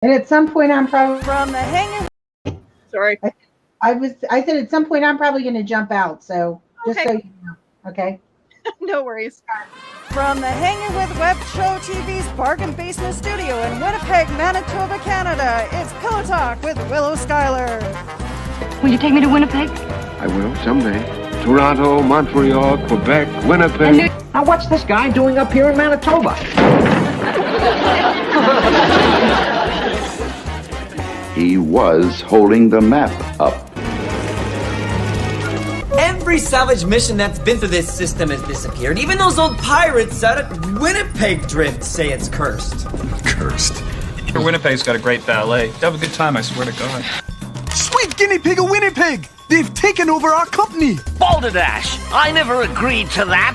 And at some point, I'm probably From the hanging. Sorry. I said at some point I'm probably going to jump out. So just so you know, okay. No worries. From the Hanging with Web Show TV's bargain basement studio in Winnipeg, Manitoba, Canada, it's Pillow Talk with Willow Schuyler. Will you take me to Winnipeg? I will someday. Toronto, Montreal, Quebec, Winnipeg. Now what's this guy doing up here in Manitoba? He was holding the map up. Every salvage mission that's been through this system has disappeared. Even those old pirates out at Winnipeg Drift say it's cursed. Cursed. Winnipeg's got a great ballet. Have a good time, I swear to God. Sweet guinea pig of Winnipeg! They've taken over our company! Balderdash! I never agreed to that!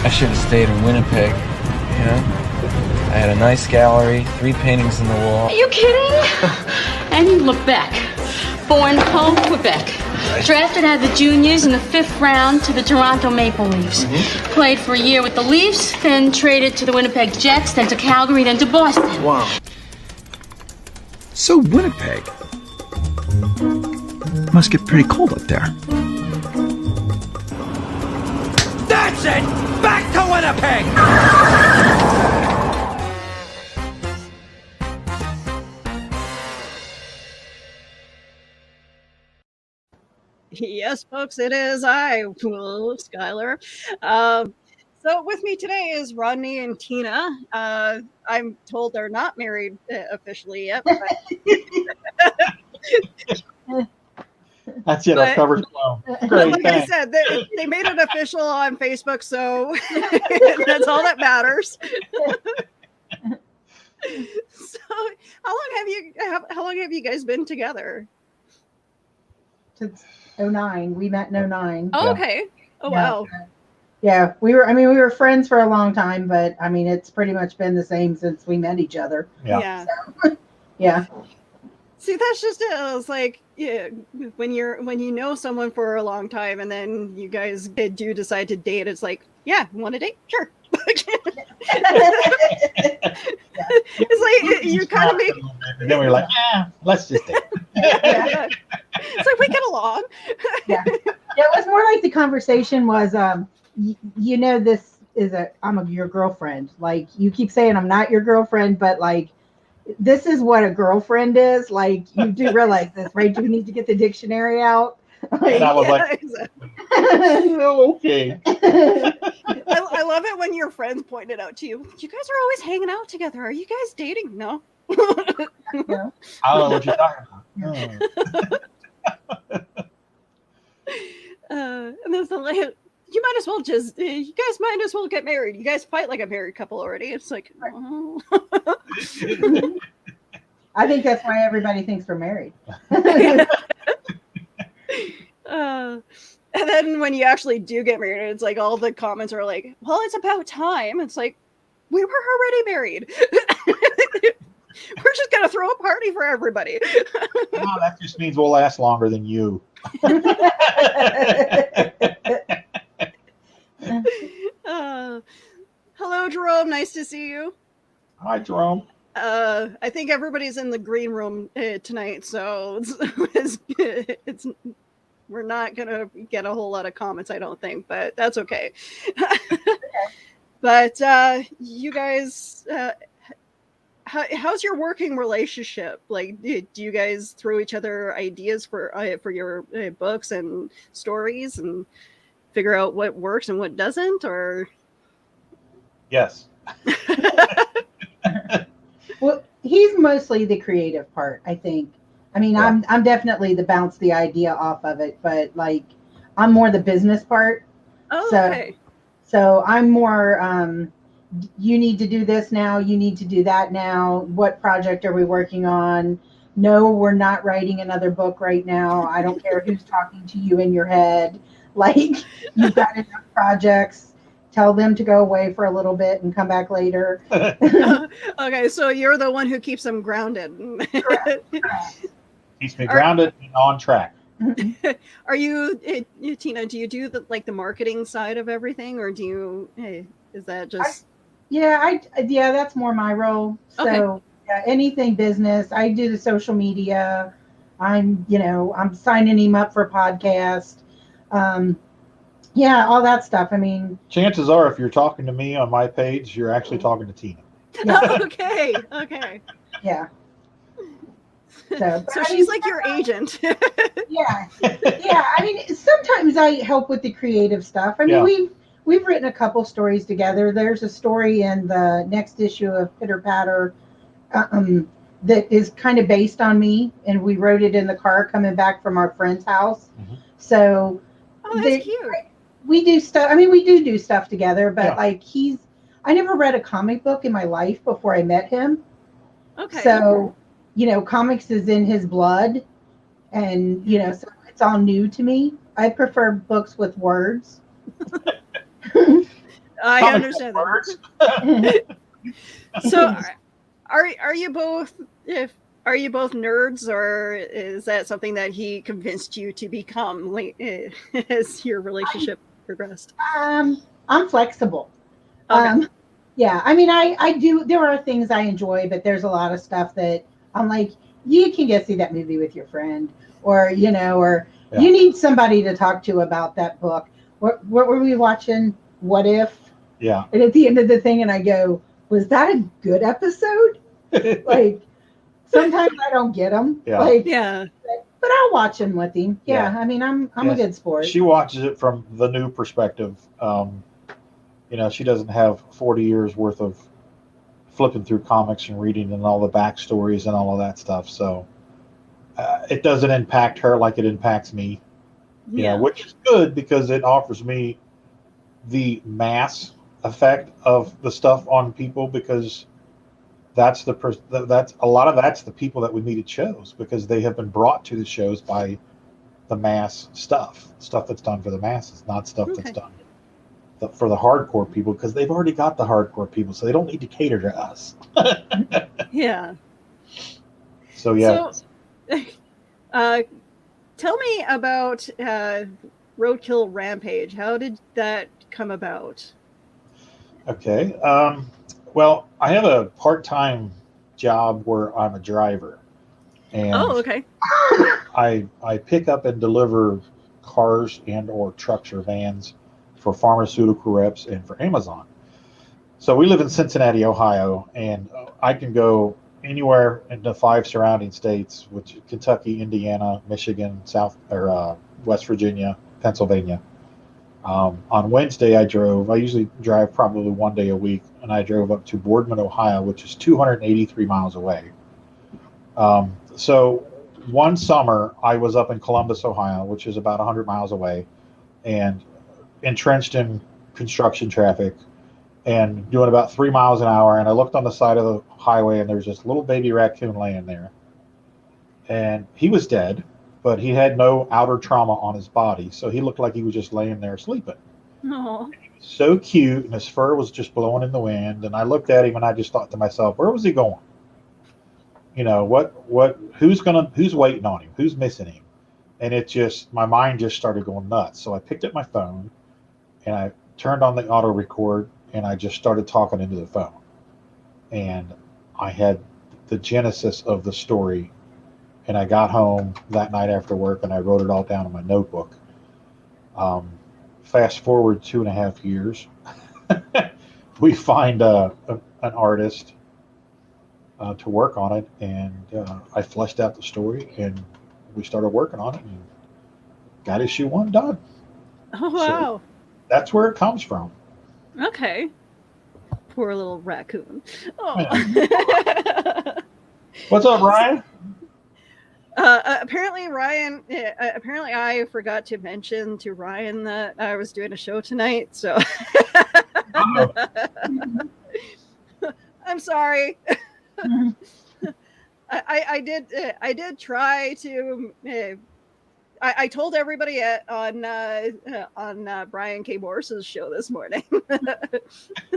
I should have stayed in Winnipeg, you know? I had a nice gallery, 3 paintings in the wall. Are you kidding? And you look back. Born home, Quebec. Drafted out of the juniors in the 5th round to the Toronto Maple Leafs. Played for a year with the Leafs, then traded to the Winnipeg Jets, then to Calgary, then to Boston. Wow. So Winnipeg must get pretty cold up there. That's it! Back to Winnipeg! Yes, folks, it is I, Willow Schuyler. So with me today is Rodney and Tina. I'm told they're not married officially yet. But that's it. Our cover's blown. Great, like thanks. I said, they made it official on Facebook, so that's all that matters. So, how long have you guys been together? Since 09. We met in 09. Oh, okay. Oh, yeah. Wow. Yeah, we were friends for a long time, but I mean, it's pretty much been the same since we met each other. Yeah. So, yeah. See, that's just it. It's like, yeah, when you know someone for a long time and then you guys do decide to date, it's like, yeah, want to date? Sure. It's like you kind of make. And then we were like, let's just date. Yeah. It's like we get along. Yeah. It was more like the conversation was, you know, this is I'm your girlfriend. Like you keep saying I'm not your girlfriend, but like this is what a girlfriend is. Like you do realize this, right? Do we need to get the dictionary out? Like, and I was like, exactly. Okay. I love it when your friends point it out to you. You guys are always hanging out together. Are you guys dating? No. Yeah. I don't know what you're talking about. And there's the like, you guys might as well get married. You guys fight like a married couple already. It's like, oh. I think that's why everybody thinks we're married. And then when you actually do get married, it's like all the comments are like, well, it's about time. It's like, we were already married. We're just going to throw a party for everybody. No, that just means we'll last longer than you. Hello, Jerome. Nice to see you. Hi, Jerome. I think everybody's in the green room tonight, so it's we're not gonna get a whole lot of comments, I don't think, but that's okay. But you guys, how's your working relationship? Like, do you guys throw each other ideas for your books and stories and figure out what works and what doesn't, or? Yes. Well, he's mostly the creative part, I think. I mean, yeah. I'm definitely the bounce the idea off of it, but like I'm more the business part. Oh, so, okay. So I'm more you need to do this now, you need to do that now. What project are we working on? No, we're not writing another book right now. I don't care who's talking to you in your head. Like you've got enough projects. Tell them to go away for a little bit and come back later. Okay, so you're the one who keeps them grounded. Correct. Keeps me grounded and on track. Are you, Tina? Do you do the marketing side of everything, or do you? Is that just? Yeah, that's more my role. So, okay. Yeah, anything business. I do the social media. I'm signing him up for a podcast. Yeah, all that stuff. I mean, chances are, if you're talking to me on my page, you're actually talking to Tina. Yeah. Okay. Yeah. So she's like your agent. Yeah. I mean, sometimes I help with the creative stuff. I mean, we've written a couple stories together. There's a story in the next issue of Pitter Patter that is kind of based on me, and we wrote it in the car coming back from our friend's house. Mm-hmm. So that's cute. We do stuff. I mean, we do stuff together, but like I never read a comic book in my life before I met him. Okay. So, comics is in his blood, and so it's all new to me. I prefer books with words. I understand that. So, are you both nerds, or is that something that he convinced you to become as your relationship progressed? I'm flexible. Okay. Yeah, I mean, I do. There are things I enjoy, but there's a lot of stuff that I'm like, you can go see that movie with your friend, or you need somebody to talk to about that book. What were we watching? What If? Yeah. And at the end of the thing, and I go, was that a good episode? Like, sometimes I don't get them. Yeah. But I'll watch them with him. Yeah. I mean, I'm a good sport. She watches it from the new perspective. She doesn't have 40 years worth of flipping through comics and reading and all the backstories and all of that stuff. So it doesn't impact her like it impacts me. Which is good because it offers me the mass effect of the stuff on people, because that's a lot of that's the people that we meet at shows, because they have been brought to the shows by the mass stuff that's done for the masses, not stuff that's done for the hardcore people, because they've already got the hardcore people, so they don't need to cater to us. Yeah. So yeah. So, tell me about Roadkill Rampage. How did that come about? Okay. Well, I have a part-time job where I'm a driver, and okay. I pick up and deliver cars and or trucks or vans for pharmaceutical reps and for Amazon. So we live in Cincinnati, Ohio, and I can go anywhere in the 5 surrounding states, which is Kentucky, Indiana, Michigan, West Virginia, Pennsylvania. On Wednesday, I usually drive probably one day a week, and I drove up to Boardman, Ohio, which is 283 miles away. So one summer, I was up in Columbus, Ohio, which is about 100 miles away, and entrenched in construction traffic and doing about 3 miles an hour. And I looked on the side of the highway, and there was this little baby raccoon laying there. And he was dead, but he had no outer trauma on his body, so he looked like he was just laying there sleeping. Oh. He was so cute, and his fur was just blowing in the wind. And I looked at him, and I just thought to myself, where was he going? Who's waiting on him? Who's missing him? And my mind just started going nuts. So I picked up my phone, and I turned on the auto record, and I just started talking into the phone. And I had the genesis of the story. And I got home that night after work, and I wrote it all down in my notebook. Fast forward 2.5 years, we find an artist to work on it, and I fleshed out the story, and we started working on it, and got issue 1 done. Oh, wow. So that's where it comes from. Okay. Poor little raccoon. Oh. Yeah. What's up, Ryan? Apparently I forgot to mention to Ryan that I was doing a show tonight, so I'm sorry. I did try to. I told everybody on Brian K. Morris's show this morning. I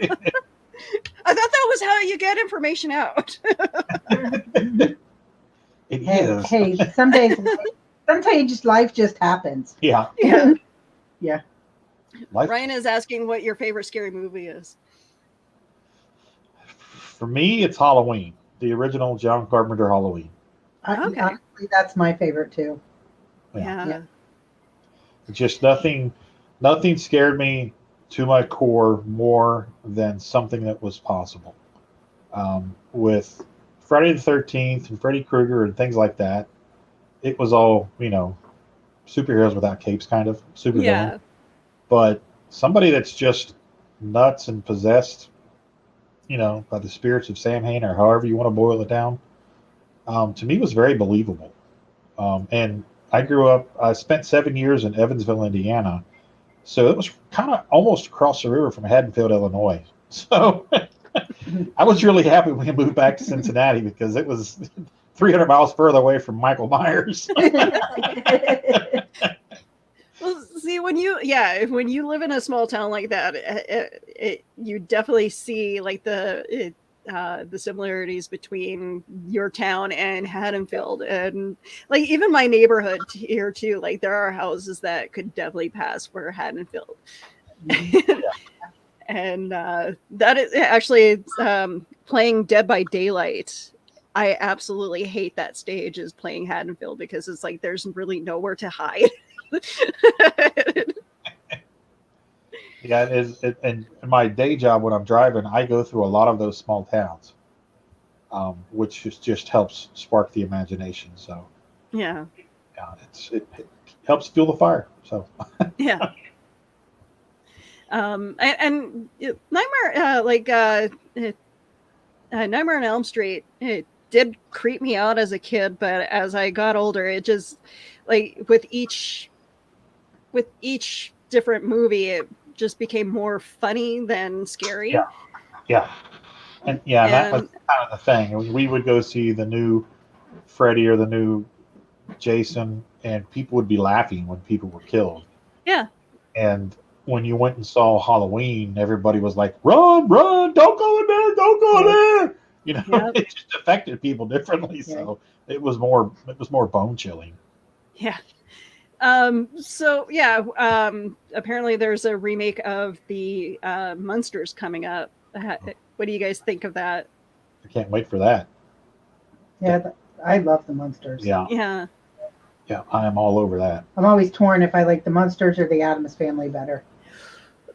thought that was how you get information out. Hey, sometimes life just happens. Yeah. Yeah. Ryan is asking what your favorite scary movie is. For me, it's Halloween. the original John Carpenter Halloween. Okay. Honestly, that's my favorite too. Yeah. Just nothing scared me to my core more than something that was possible. With Friday the 13th and Freddy Krueger and things like that, it was all, superheroes without capes, kind of supervillain. Yeah. But somebody that's just nuts and possessed, by the spirits of Samhain, or however you want to boil it down, to me was very believable. And I spent 7 years in Evansville, Indiana. So it was kind of almost across the river from Haddonfield, Illinois. So I was really happy when we moved back to Cincinnati because it was 300 miles further away from Michael Myers. Well, see, when you live in a small town like that, you definitely see like the similarities between your town and Haddonfield, and like even my neighborhood here too. Like there are houses that could definitely pass for Haddonfield. And that is actually playing Dead by Daylight. I absolutely hate that stage is playing Haddonfield because it's like there's really nowhere to hide. Yeah, it is. And in my day job, when I'm driving, I go through a lot of those small towns, which just helps spark the imagination. So yeah, it helps fuel the fire. So yeah. And Nightmare, Nightmare on Elm Street, it did creep me out as a kid, but as I got older, it just like with each different movie, it just became more funny than scary. Yeah. And that was kind of the thing. We would go see the new Freddy or the new Jason, and people would be laughing when people were killed. Yeah. And when you went and saw Halloween, everybody was like, "Run, run! Don't go in there! Don't go in there!" Yep. It just affected people differently. So it was more bone chilling. Yeah. Apparently there's a remake of the Munsters coming up. What do you guys think of that? I can't wait for that. Yeah, I love the Munsters. Yeah, I am all over that. I'm always torn if I like the Munsters or the Addams Family better.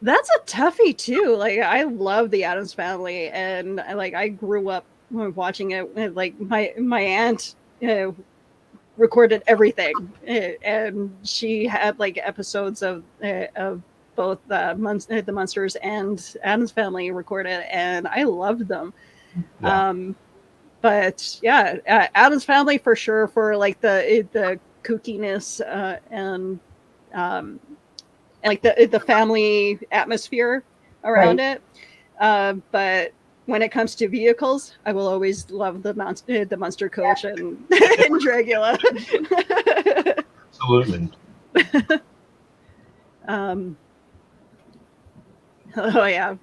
That's a toughie too. Like I love the Addams Family, and I grew up watching it. Like my aunt recorded everything, and she had like episodes of both the Munsters and Addams Family recorded, and I loved them. But yeah, Addams Family for sure for like the kookiness and like the family atmosphere around it. But when it comes to vehicles, I will always love the Monster Coach and Dragula. Absolutely. Oh yeah.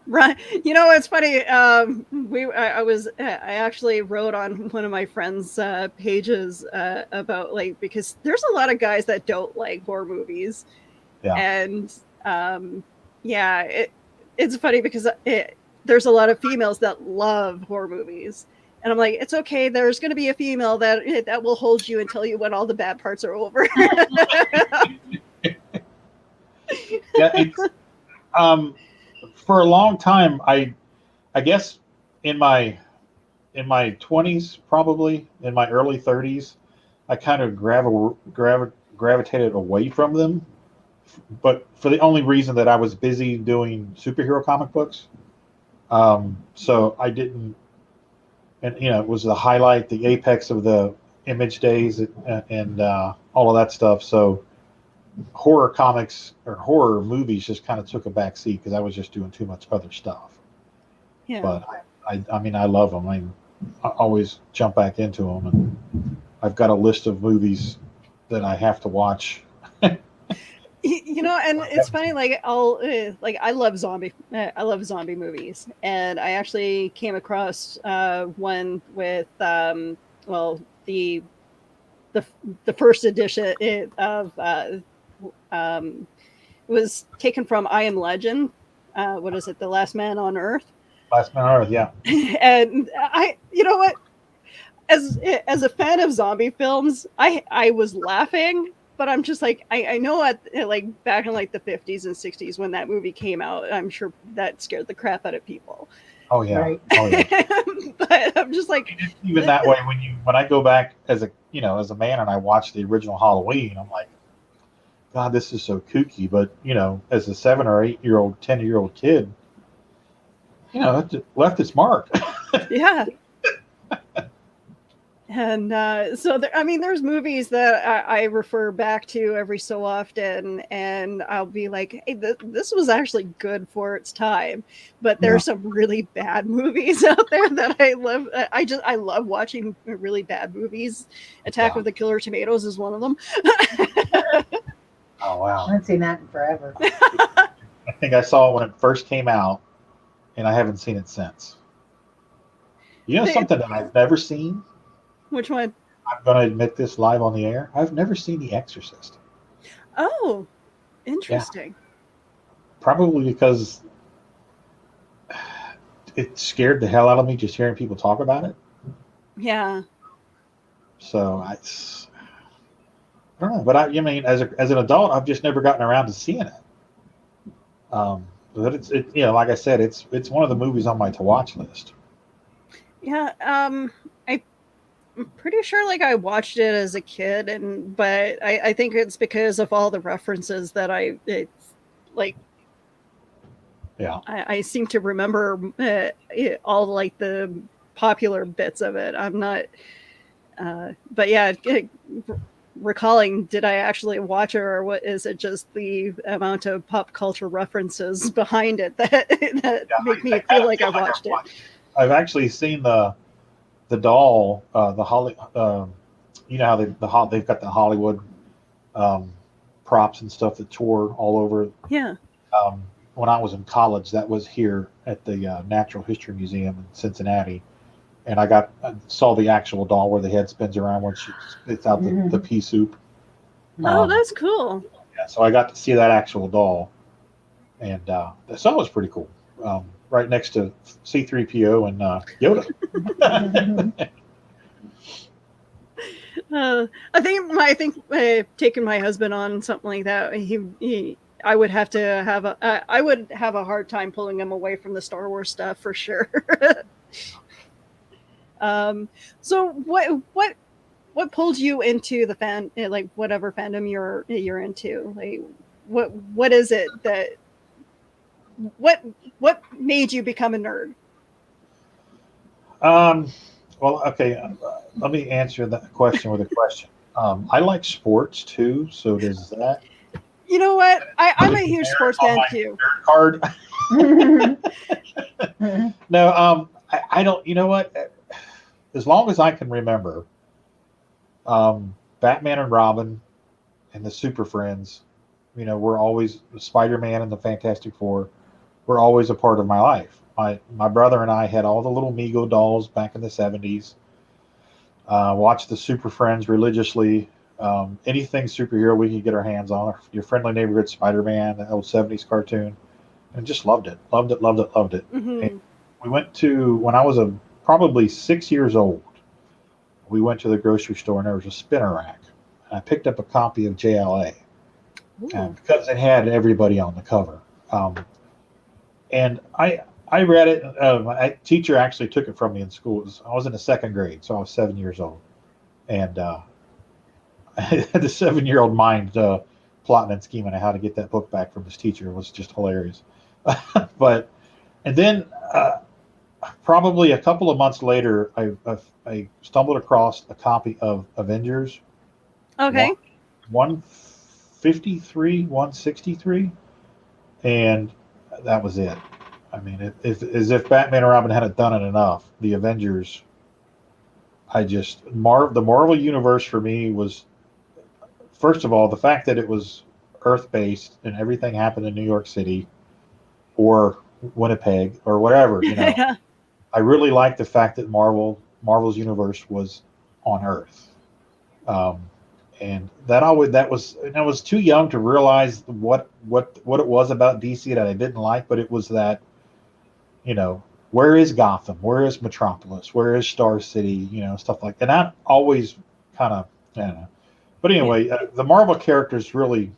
Right. It's funny. I actually wrote on one of my friends' pages about because there's a lot of guys that don't like horror movies. Yeah. And it's funny because there's a lot of females that love horror movies. And I'm like, it's okay. There's going to be a female that will hold you and tell you when all the bad parts are over. It's for a long time, I guess in my 20s, probably in my early 30s, I kind of gravitated away from them, but for the only reason that I was busy doing superhero comic books. So I didn't, and it was the highlight, the apex of the Image days, and all of that stuff. So horror comics or horror movies just kind of took a back seat because I was just doing too much other stuff. Yeah. But I mean, I love them. I always jump back into them, and I've got a list of movies that I have to watch. And it's funny. I love zombie movies, and I actually came across one with the first edition of it was taken from I Am Legend. What is it? The Last Man on Earth. Last Man on Earth, yeah. And you know what? As a fan of zombie films, I was laughing, but I'm just like, I know like back in like the 50s and 60s when that movie came out, I'm sure that scared the crap out of people. Oh yeah. Right. Oh yeah. But I'm just like, even that way when I go back as a man and I watch the original Halloween, I'm like, God, this is so kooky. But as a 7 or 8 year old, 10-year-old kid, it left its mark. yeah. And so there's movies that I refer back to every so often, and I'll be like, hey, this was actually good for its time. But there's some really bad movies out there that I love. I love watching really bad movies. Attack of the Killer Tomatoes is one of them. Oh wow! I haven't seen that in forever. I think I saw it when it first came out, and I haven't seen it since. Something that I've never seen? Which one? I'm going to admit this live on the air. I've never seen The Exorcist. Oh, interesting. Yeah. Probably because it scared the hell out of me just hearing people talk about it. Yeah. So I don't know, but I mean, as an adult, I've just never gotten around to seeing it. But it's like I said, it's one of the movies on my to watch list. Yeah. I'm pretty sure like I watched it as a kid, but I think it's because of all the references that it's like. Yeah. I seem to remember all like the popular bits of it. I'm not, but yeah, recalling, did I actually watch it, or what is it? Just the amount of pop culture references behind it that make me feel like I watched it. I've actually seen the doll, the Holly. How they've got the Hollywood props and stuff that tour all over. Yeah. When I was in college, that was here at the Natural History Museum in Cincinnati, and I saw the actual doll where the head spins around when she spits out the pea soup. Oh, that's cool. Yeah, so I got to see that actual doll, and so that was pretty cool. Right next to C-3PO and Yoda. I think taking my husband on something like that, I would have a hard time pulling him away from the Star Wars stuff for sure. So what pulled you into the like whatever fandom you're into? Like what is it that what made you become a nerd? Well, okay. Let me answer that question with a question. I like sports too, so does that? You know what? I'm a huge sports fan too. Nerd card. No, I don't. You know what? As long as I can remember, Batman and Robin and the Super Friends, we're always Spider-Man and the Fantastic Four. Were always a part of my life. My brother and I had all the little Mego dolls back in the 70s. Watched the Super Friends religiously. Anything superhero we could get our hands on. Your Friendly Neighborhood Spider-Man, the old 70s cartoon. And just loved it. Loved it. Mm-hmm. And we went to, when I was probably 6 years old, we went to the grocery store and there was a spinner rack. And I picked up a copy of JLA. Because it had everybody on the cover. And I read it. My teacher actually took it from me in school. I was in the 2nd grade, so I was 7 years old. And I had the 7-year-old mind plotting and scheming on how to get that book back from his teacher. It was just hilarious. And then probably a couple of months later, I stumbled across a copy of Avengers. Okay. 153, 163. And that was it. I mean, as if Batman and Robin hadn't done it enough, the Avengers. The Marvel universe for me was, first of all, the fact that it was Earth-based and everything happened in New York City, or Winnipeg, or whatever. I really liked the fact that Marvel's universe was on Earth. And I was too young to realize what it was about DC that I didn't like, but it was that, where is Gotham? Where is Metropolis? Where is Star City? You know, stuff like that. And that always kind of, I don't know. But anyway, the Marvel characters really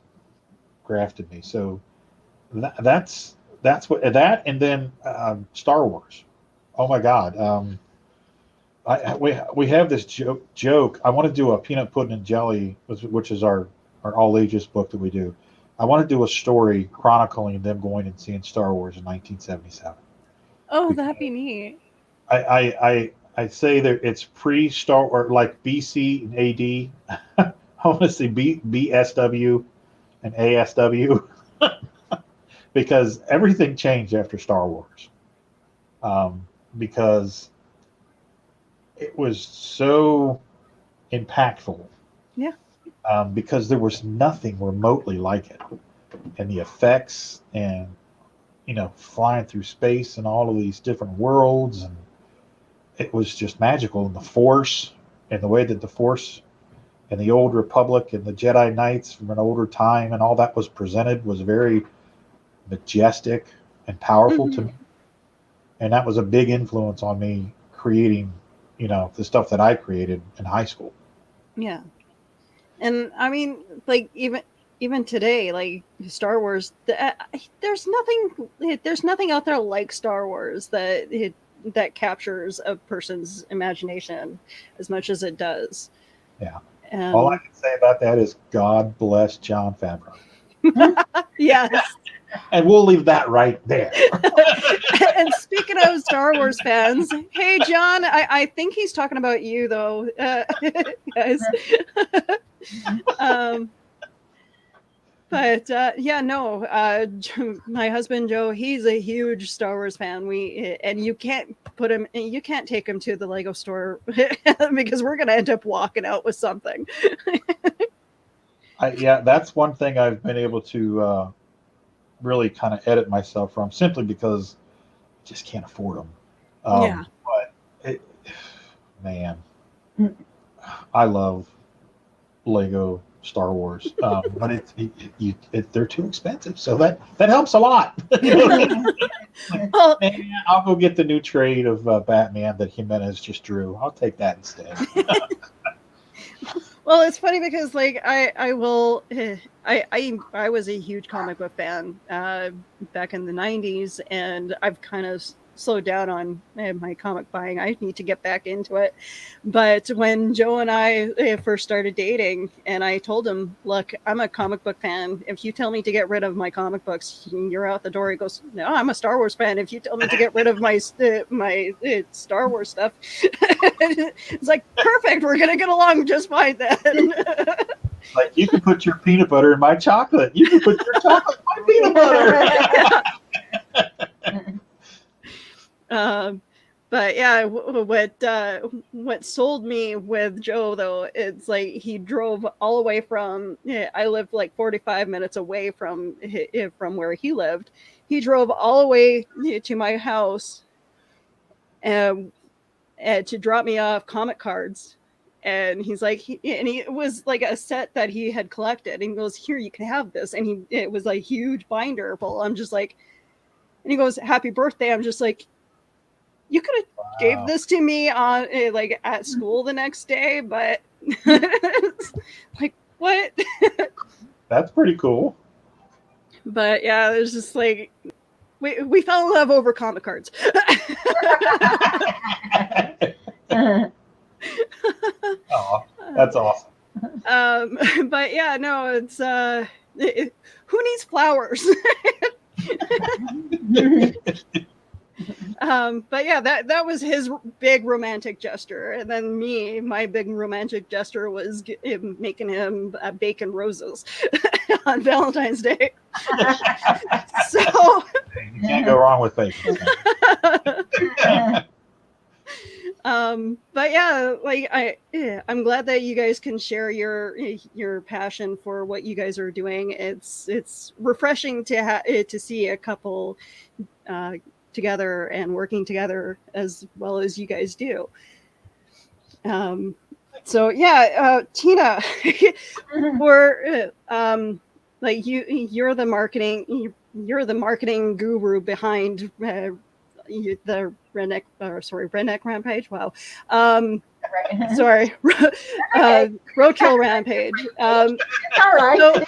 grafted me. So that's what that, and then Star Wars. Oh my God. We have this joke. I want to do a peanut pudding and jelly, which is our all ages book that we do. I want to do a story chronicling them going and seeing Star Wars in 1977. Oh, that'd be neat. I say that it's pre-Star or like BC and AD. I want to say BSW and ASW because everything changed after Star Wars. Because it was so impactful. Yeah. Because there was nothing remotely like it, and the effects, and flying through space and all of these different worlds, and it was just magical. And the Force, and the way that the Force and the Old Republic and the Jedi Knights from an older time and all that was presented was very majestic and powerful to me. And that was a big influence on me creating, the stuff that I created in high school. Yeah. And I mean, like even today, like Star Wars, there's nothing out there like Star Wars that captures a person's imagination as much as it does. Yeah. All I can say about that is God bless Jon Favreau. Yes. And we'll leave that right there. And speaking of Star Wars fans, hey, John, I think he's talking about you, though, guys. But my husband Joe, he's a huge Star Wars fan. You can't take him to the Lego store because we're gonna end up walking out with something. That's one thing I've been able to really kind of edit myself from, simply because I just can't afford them. But man, I love Lego Star Wars, but they're too expensive, so that helps a lot. I'll go get the new trade of Batman that Jimenez just drew. I'll take that instead. Well, it's funny because like I was a huge comic book fan back in the 90s, and I've kind of slowed down on my comic buying. I need to get back into it. But when Joe and I first started dating, and I told him, look, I'm a comic book fan. If you tell me to get rid of my comic books, you're out the door. He goes, no, I'm a Star Wars fan. If you tell me to get rid of my Star Wars stuff, it's like, perfect. We're going to get along just fine then. Like, you can put your peanut butter in my chocolate. You can put your chocolate in my peanut butter. But yeah, what sold me with Joe, though, it's like he drove all the way from, I lived like 45 minutes away from where he lived. He drove all the way to my house to drop me off comic cards. And he's like, it was like a set that he had collected. And he goes, here, you can have this. And it was a huge binder full. I'm just like, and he goes, happy birthday. I'm just like, you could have gave this to me on like at school the next day, but like, what? That's pretty cool. But yeah, there's just like, we fell in love over comic cards. Oh, that's awesome. But yeah, no, it's who needs flowers? But yeah, that was his big romantic gesture, and then my big romantic gesture was making him bacon roses on Valentine's Day. So you can't go wrong with bacon. But yeah, like I'm glad that you guys can share your passion for what you guys are doing. It's refreshing to see a couple together and working together as well as you guys do. So yeah, Tina, we're like you're the marketing guru behind the Redneck Rampage. Wow. Right. Sorry, Roadkill Rampage. All right.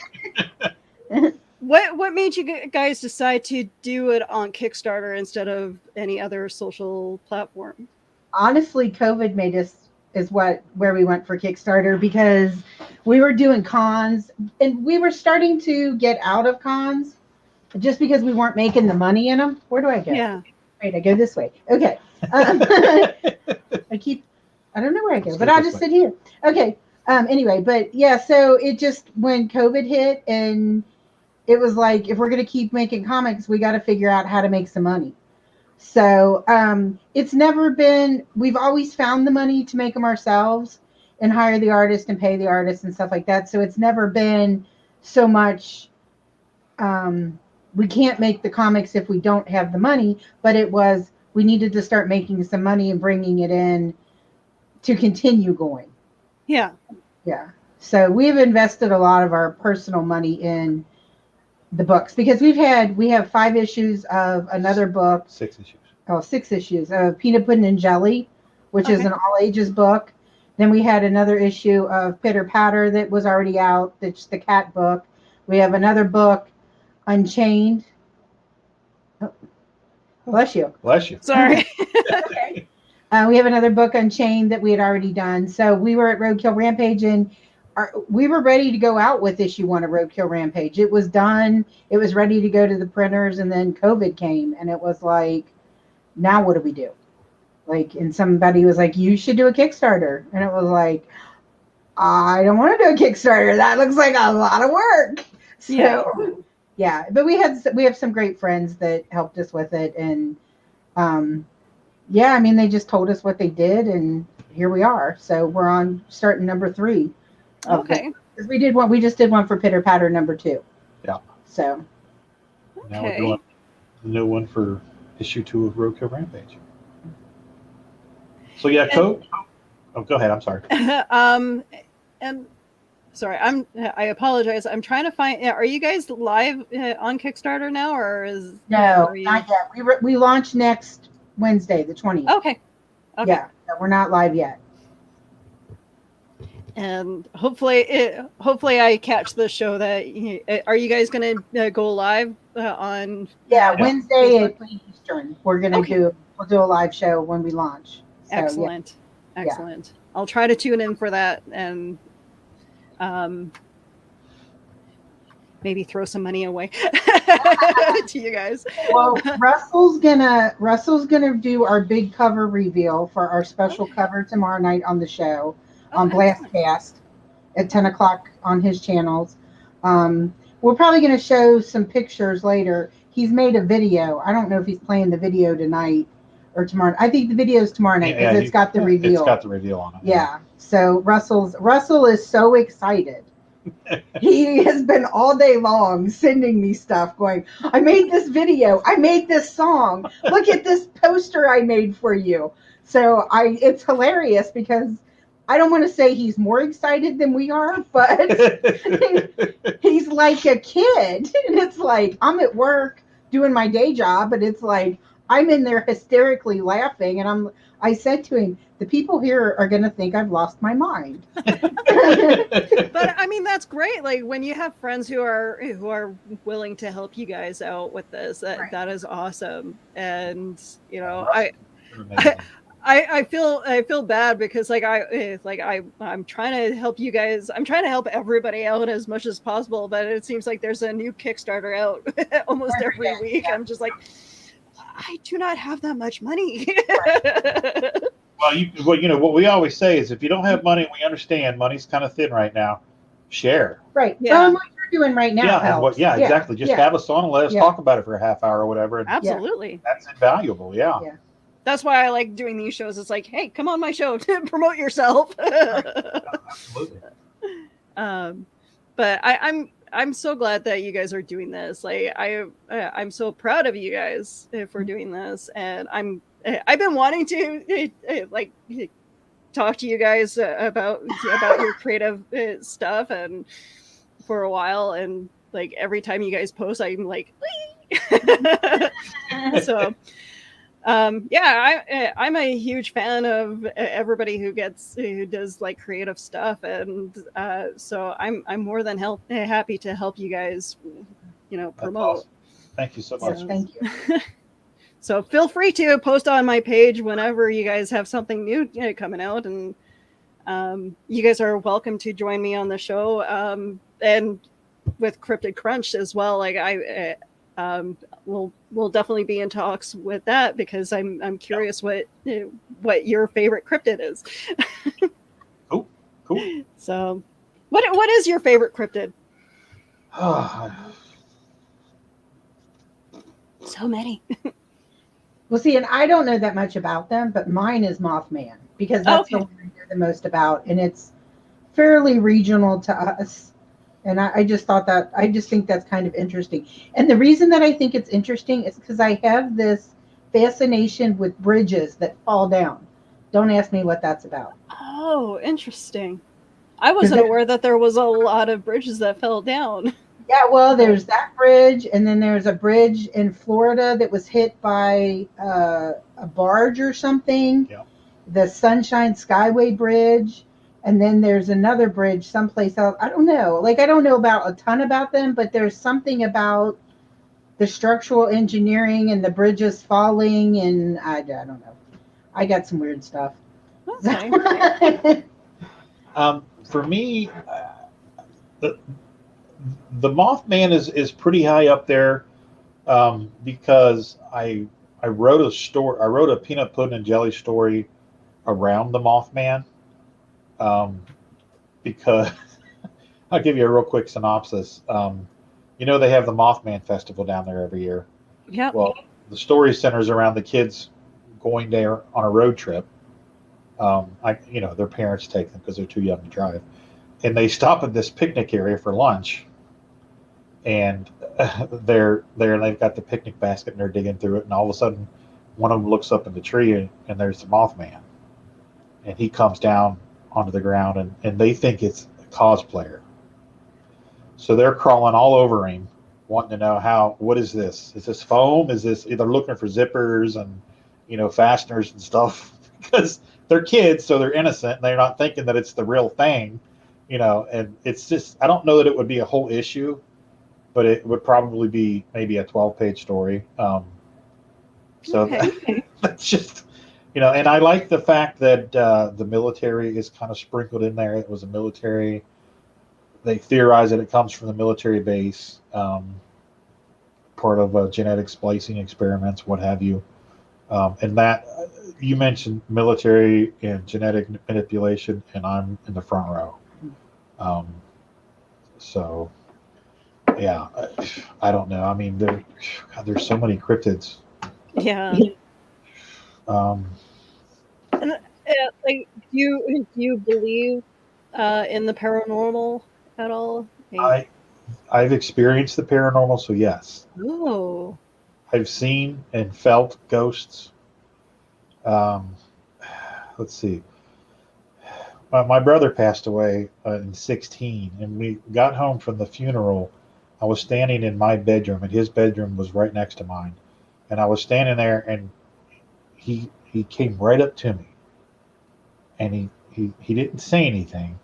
So, what made you guys decide to do it on Kickstarter instead of any other social platform? Honestly, COVID made us where we went for Kickstarter, because we were doing cons and we were starting to get out of cons just because we weren't making the money in them. Where do I go? Yeah. Right, I go this way. Okay. I don't know where I go, but I'll just sit here. Okay. Anyway, but yeah, so it just, when COVID hit, and it was like, if we're going to keep making comics, we got to figure out how to make some money. So it's never been, we've always found the money to make them ourselves and hire the artist and pay the artist and stuff like that. So it's never been so much, we can't make the comics if we don't have the money, but it was, we needed to start making some money and bringing it in to continue going. Yeah. Yeah. So we've invested a lot of our personal money in the books, because we have 5 issues of another book. 6 issues. Oh, 6 issues of Peanut Pudding and Jelly, which is an all ages book. Then we had another issue of Pitter Patter that was already out. That's the cat book. We have another book, Unchained. Oh, bless you. Bless you. Sorry. Okay. We have another book, Unchained, that we had already done. So we were at Roadkill Rampage, and we were ready to go out with issue 1 of Roadkill Rampage. It was done. It was ready to go to the printers, and then COVID came, and it was like, now what do we do? Like, and somebody was like, you should do a Kickstarter. And it was like, I don't want to do a Kickstarter. That looks like a lot of work. So, yeah. But we have some great friends that helped us with it. And, yeah, I mean, they just told us what they did, and here we are. So we're on starting number 3. Okay. Because we just did one for Pitter Patter number 2. Yeah. So. Now we're doing a new one for issue 2 of Roadkill Rampage. So yeah, go ahead. I'm sorry. And sorry, I apologize. I'm trying to find. Are you guys live on Kickstarter now, or is no, not yet. We launch next Wednesday, the 20th. Okay. Yeah, we're not live yet. And hopefully I catch the show. Are you guys going to go live on? Yeah, Wednesday at 3 Eastern. We're going to we'll do a live show when we launch. So, excellent. Yeah. Excellent. Yeah. I'll try to tune in for that, and maybe throw some money away to you guys. Well, Russell's gonna do our big cover reveal for our special cover tomorrow night on the show. On Blastcast at 10 o'clock on his channels. We're probably going to show some pictures later. He's made a video. I don't know if he's playing the video tonight or tomorrow. I think the video is tomorrow night because it's got the reveal. It's got the reveal on it. Yeah. So Russell is so excited. He has been all day long sending me stuff going, I made this video. I made this song. Look at this poster I made for you. So it's hilarious because I don't want to say he's more excited than we are, but he's like a kid. And it's like, I'm at work doing my day job, but it's like, I'm in there hysterically laughing. And I said to him, the people here are going to think I've lost my mind. But I mean, that's great. Like when you have friends who are willing to help you guys out with this, that is awesome. And, you know, I feel bad because I'm trying to help you guys. I'm trying to help everybody out as much as possible, but it seems like there's a new Kickstarter out almost every week. Yeah. I'm just like, I do not have that much money. Well, you know what we always say is if you don't have money, we understand money's kind of thin right now. Share. Right. Yeah. What you're doing right now. Yeah. Exactly. Just have us on and let us talk about it for a half hour or whatever. And absolutely. That's invaluable. Yeah. That's why I like doing these shows. It's like, hey, come on my show to promote yourself. Absolutely. But I'm so glad that you guys are doing this. Like I'm so proud of you guys for doing this, and I've been wanting to like talk to you guys about your creative stuff and for a while, and like every time you guys post, I'm like, so. I'm a huge fan of everybody who does like creative stuff, and so I'm more than happy to help you guys, promote. Awesome. Thank you so much. Thank you. So feel free to post on my page whenever you guys have something new coming out, and you guys are welcome to join me on the show, and with Cryptid Crunch as well. Like we'll definitely be in talks with that, because I'm curious what your favorite cryptid is. Cool. So, what is your favorite cryptid? So many. Well, see, and I don't know that much about them, but mine is Mothman, because that's the one I hear the most about, and it's fairly regional to us. And I just think that's kind of interesting. And the reason that I think it's interesting is because I have this fascination with bridges that fall down. Don't ask me what that's about. Oh, interesting. I wasn't aware that there was a lot of bridges that fell down. Yeah, well, there's that bridge, and then there's a bridge in Florida that was hit by a barge or something. Yeah. The Sunshine Skyway Bridge. And then there's another bridge someplace else. I don't know. Like, I don't know about a ton about them, but there's something about the structural engineering and the bridges falling, and I don't know. I got some weird stuff. Okay. For me, the Mothman is pretty high up there, because I wrote a peanut pudding and jelly story around the Mothman. Because I'll give you a real quick synopsis. They have the Mothman Festival down there every year. Yeah. Well, the story centers around the kids going there on a road trip. Their parents take them because they're too young to drive, and they stop at this picnic area for lunch. And they're there, and they've got the picnic basket, and they're digging through it, and all of a sudden, one of them looks up in the tree, and there's the Mothman, and he comes down onto the ground, and they think it's a cosplayer. So they're crawling all over him, wanting to know what is this? Is this foam? Is this? They're looking for zippers and fasteners and stuff, because they're kids, so they're innocent, and they're not thinking that it's the real thing, And it's just, I don't know that it would be a whole issue, but it would probably be maybe a 12-page story. That's just. And I like the fact that the military is kind of sprinkled in there. It was a military. They theorize that it comes from the military base, part of genetic splicing experiments, what have you. And that you mentioned military and genetic manipulation, and I'm in the front row. So, yeah, I don't know. I mean, there's so many cryptids. Yeah. Do you believe in the paranormal at all? I've experienced the paranormal, so yes. Oh. I've seen and felt ghosts. Let's see. My brother passed away in 2016, and we got home from the funeral. I was standing in my bedroom, and his bedroom was right next to mine. And I was standing there, and he came right up to me, and he didn't say anything,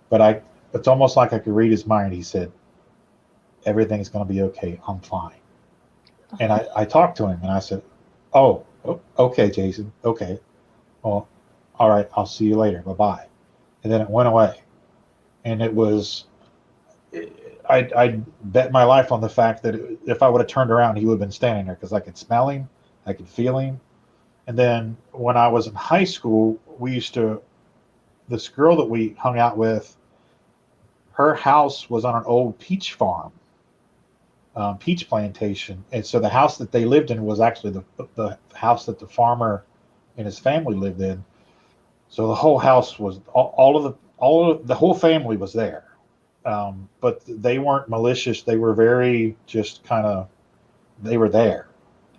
but it's almost like I could read his mind. He said, "Everything's going to be okay. I'm fine." And I talked to him, and I said, "Oh, okay, Jason. Okay. Well, all right. I'll see you later. Bye-bye." And then it went away. And it was, I bet my life on the fact that if I would have turned around, he would have been standing there, because I could smell him. I could feel him. And then when I was in high school, this girl that we hung out with, her house was on an old peach farm, peach plantation. And so the house that they lived in was actually the house that the farmer and his family lived in. So the whole house was, the whole family was there. But they weren't malicious. They were very just they were there.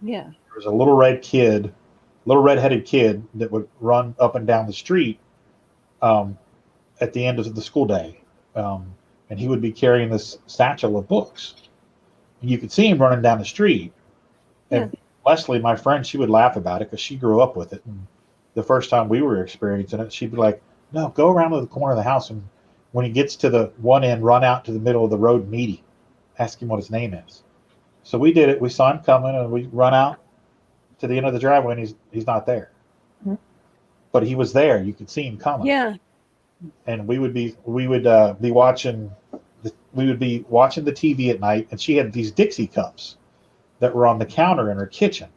Yeah. There was a little redheaded kid that would run up and down the street at the end of the school day. And he would be carrying this satchel of books. And you could see him running down the street. And Leslie, my friend, she would laugh about it because she grew up with it. And the first time we were experiencing it, she'd be like, no, go around to the corner of the house. And when he gets to the one end, run out to the middle of the road and meet him. Ask him what his name is. So we did it. We saw him coming, and we run out to the end of the driveway, and he's not there. Mm-hmm. But he was there. You could see him coming. Yeah. And we would be watching the TV at night, and she had these Dixie cups that were on the counter in her kitchen.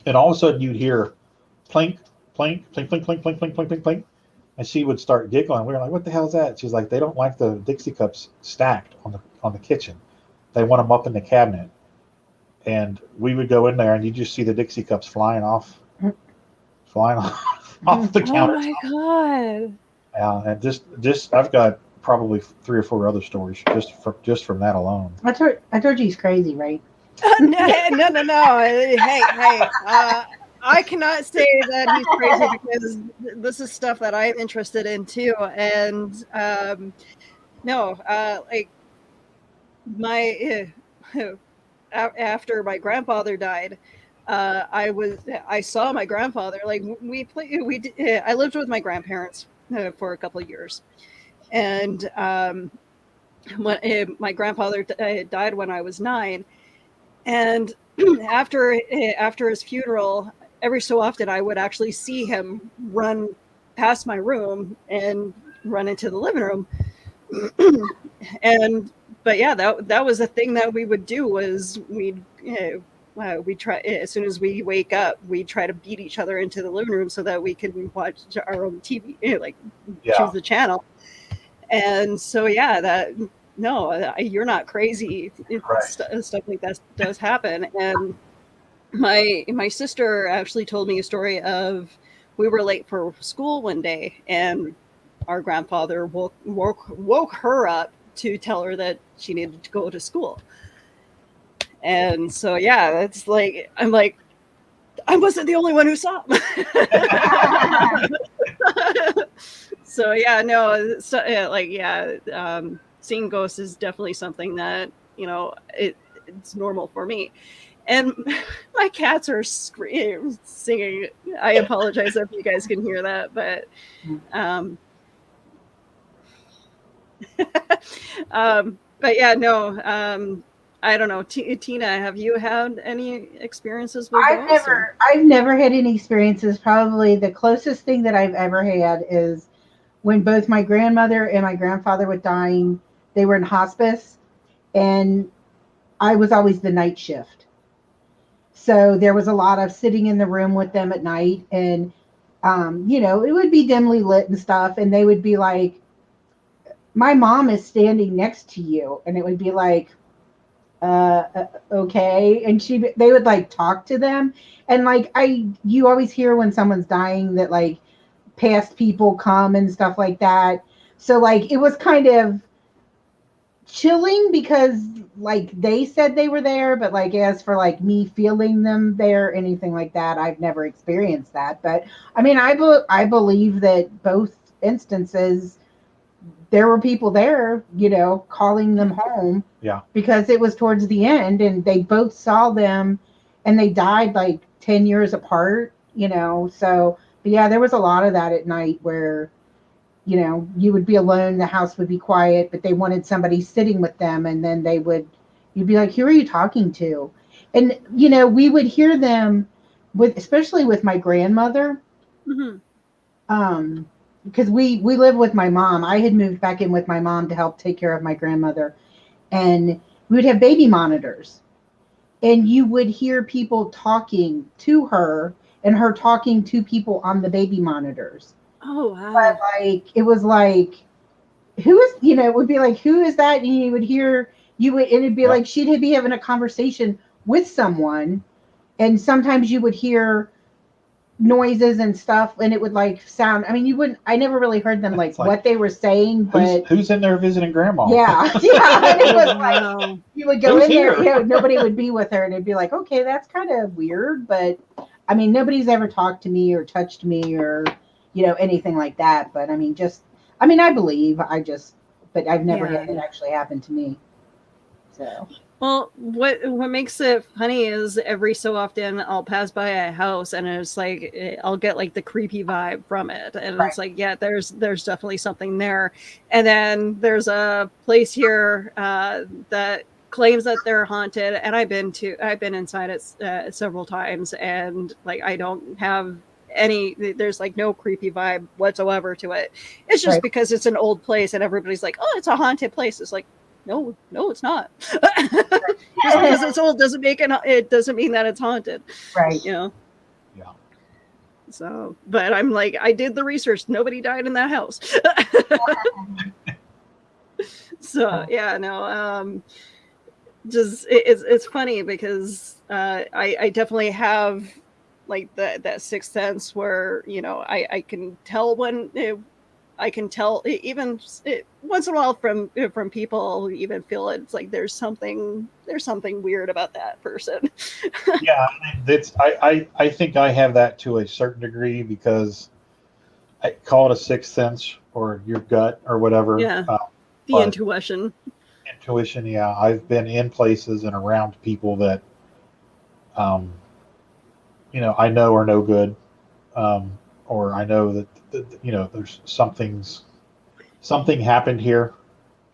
And all of a sudden you'd hear plink, plink, plink, plink, plink, plink, plink, plink, plink, plink. And she would start giggling. We were like, what the hell is that? She's like, they don't like the Dixie cups stacked on the kitchen. They want them up in the cabinet. And we would go in there, and you just see the Dixie cups flying off the counter. Oh my God. Yeah, and just I've got probably 3 or 4 other stories just from that alone. I told you he's crazy, right? No. Hey. I cannot say that he's crazy because this is stuff that I'm interested in too. And like after my grandfather died, I saw my grandfather. Like I lived with my grandparents for a couple of years, and when my grandfather died when I was 9, and after his funeral, every so often I would actually see him run past my room and run into the living room. But yeah, that was a thing that we would do, was we'd try, as soon as we wake up, we try to beat each other into the living room so that we can watch our own TV, choose the channel. And so you're not crazy. Right. Stuff like that does happen. And my sister actually told me a story of, we were late for school one day, and our grandfather woke her up to tell her that she needed to go to school. And so that's like, I'm like, I wasn't the only one who saw him. Seeing ghosts is definitely something that it's normal for me. And my cats are singing. I apologize if you guys can hear that, but I don't know. Tina, have you had any experiences with ghosts? I've never had any experiences. Probably the closest thing that I've ever had is when both my grandmother and my grandfather were dying. They were in hospice, and I was always the night shift. So there was a lot of sitting in the room with them at night, and it would be dimly lit and stuff, and they would be like, my mom is standing next to you, and it would be like, okay. And they would like talk to them, and like you always hear when someone's dying that like past people come and stuff like that. So like it was kind of chilling because like they said they were there, but like as for like me feeling them there, anything like that, I've never experienced that. But I mean, I believe that both instances there were people there, calling them home. Yeah. Because it was towards the end, and they both saw them, and they died like 10 years apart, So, but yeah, there was a lot of that at night where, you would be alone, the house would be quiet, but they wanted somebody sitting with them, and then you'd be like, who are you talking to? And, we would hear them especially with my grandmother. Mm-hmm. Because we live with my mom. I had moved back in with my mom to help take care of my grandmother. And we would have baby monitors. And you would hear people talking to her and her talking to people on the baby monitors. Oh, wow. But like, it was like, who is, it would be like, who is that? And you would hear, and it'd be like, she'd be having a conversation with someone. And sometimes you would hear noises and stuff, and it would like sound, I never really heard them like what they were saying, but who's in there visiting grandma? Yeah. And it was like you would go in there, nobody would be with her, and it'd be like, okay, that's kind of weird, but nobody's ever talked to me or touched me or anything like that. But I believe, but I've never had it actually happen to me. So. Well, what makes it funny is every so often I'll pass by a house and it's like I'll get like the creepy vibe from it, and it's like, yeah, there's definitely something there. And then there's a place here that claims that they're haunted, and I've been inside it several times, and like I don't have there's like no creepy vibe whatsoever to it. It's just because it's an old place and everybody's like, oh, it's a haunted place. It's like, no, it's not. Just because it's old doesn't mean that it's haunted. Right. You know? Yeah. So, but I'm like, I did the research. Nobody died in that house. So, yeah, no. Just it's funny because I definitely have like that sixth sense where, you know, I can tell when I can tell even once in a while from people who even feel it's like there's something weird about that person. Yeah, I think I have that to a certain degree because I call it a sixth sense or your gut or whatever. Yeah, the intuition. Intuition, yeah. I've been in places and around people that, you know, I know are no good, or I know that you know, there's something happened here,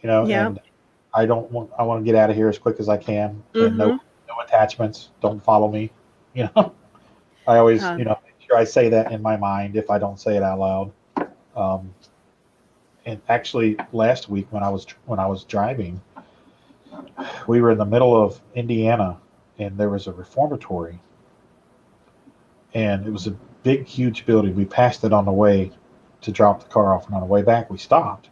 you know, and I want to get out of here as quick as I can. And no attachments. Don't follow me. You know, I always, you know, make sure I say that in my mind if I don't say it out loud. And actually, last week when I was driving, we were in the middle of Indiana, and there was a reformatory, and it was a big, huge building. We passed it on the way to drop the car off, and on the way back, we stopped.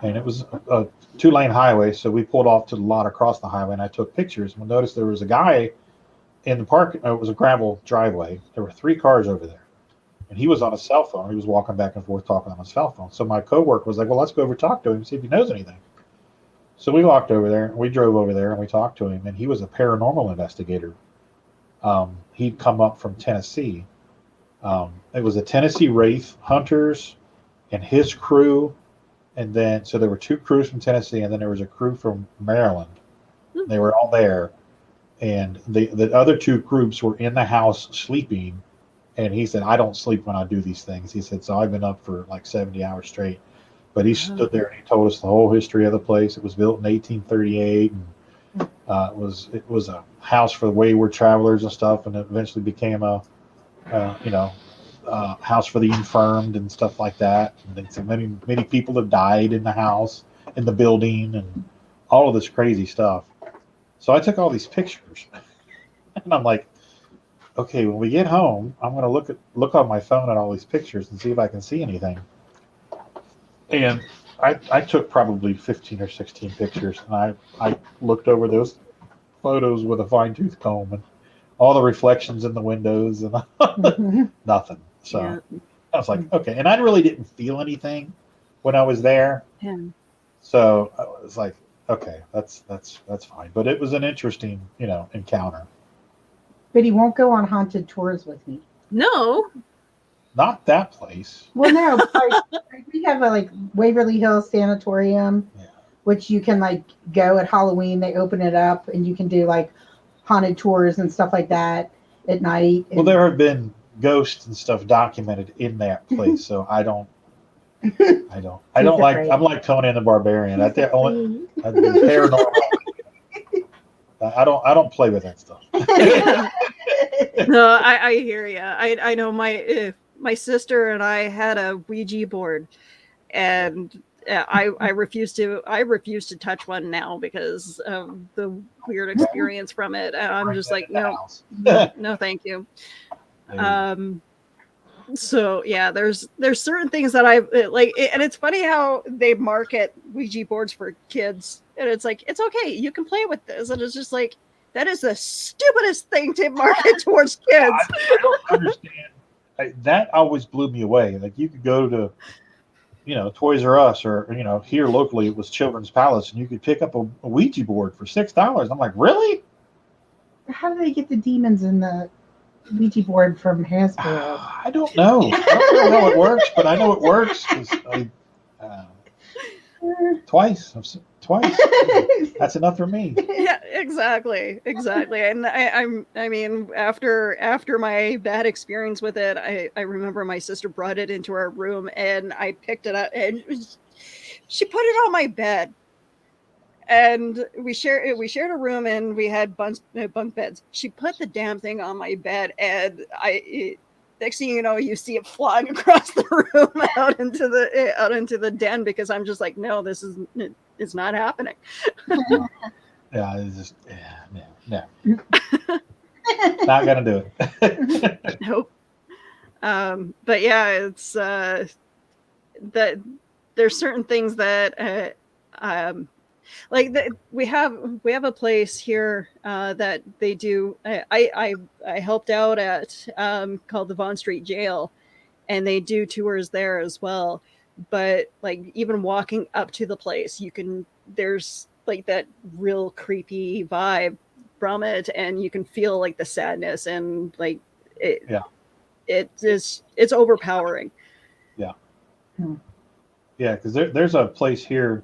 And it was a 2-lane highway, so we pulled off to the lot across the highway, and I took pictures. And we noticed there was a guy in the park. It was a gravel driveway. There were 3 cars over there, and he was on a cell phone. He was walking back and forth talking on his cell phone. So my coworker was like, well, let's go over and talk to him, see if he knows anything. So we walked over there, and we drove over there, and we talked to him, and he was a paranormal investigator. He'd come up from Tennessee. It was a Tennessee Wraith Hunters and his crew, and then so there were 2 crews from Tennessee, and then there was a crew from Maryland. They were all there, and the other 2 groups were in the house sleeping. And he said, I don't sleep when I do these things. He said, so I've been up for like 70 hours straight. But he stood there and he told us the whole history of the place. It was built in 1838, and it was a house for wayward travelers and stuff, and it eventually became a house for the infirmed and stuff like that. And so many people have died in the house, in the building, and all of this crazy stuff. So I took all these pictures, and I'm like, okay, when we get home, I'm going to look on my phone at all these pictures and see if I can see anything. And I took probably 15 or 16 pictures, and I looked over those photos with a fine-tooth comb, and all the reflections in the windows, and nothing. So I was like, okay. And I really didn't feel anything when I was there. Yeah. So I was like, okay, that's fine. But it was an interesting, encounter. But he won't go on haunted tours with me. No. Not that place. Well, no. We have a Waverly Hills Sanatorium, which you can go at Halloween. They open it up, and you can do haunted tours and stuff like that at night. Well, there have been ghosts and stuff documented in that place, so I don't like. I'm like Conan the Barbarian. I think paranormal. I don't play with that stuff. No, I hear you. I know my sister and I had a Ouija board, and I refuse to touch one now because of the weird experience from it. And I'm just like, no, thank you. So yeah, there's certain things that I like, and it's funny how they market Ouija boards for kids, and it's like, it's okay, you can play with this, and it's just like, that is the stupidest thing to market towards kids. I don't understand. That always blew me away. Like, you could go to, Toys R Us, or here locally it was Children's Palace, and you could pick up a Ouija board for $6. I'm like, really? How do they get the demons in the Ouija board from Hasbro? I don't know. I don't know how it works, but I know it works. Twice. That's enough for me. Yeah, exactly. And I mean, after my bad experience with it, I remember my sister brought it into our room, and I picked it up, and she put it on my bed. And we shared a room, and we had bunk beds. She put the damn thing on my bed, and next thing you know, you see it flying across the room out into the den, because I'm just like, no, it's not happening. Yeah, it's just no. Not gonna do it. Nope. But yeah, it's that there's certain things that like we have a place here that they do. I helped out at called the Vaughn Street Jail, and they do tours there as well. But like even walking up to the place, there's like that real creepy vibe from it, and you can feel like the sadness and like it. Yeah, it's overpowering. Yeah, yeah, because there's a place here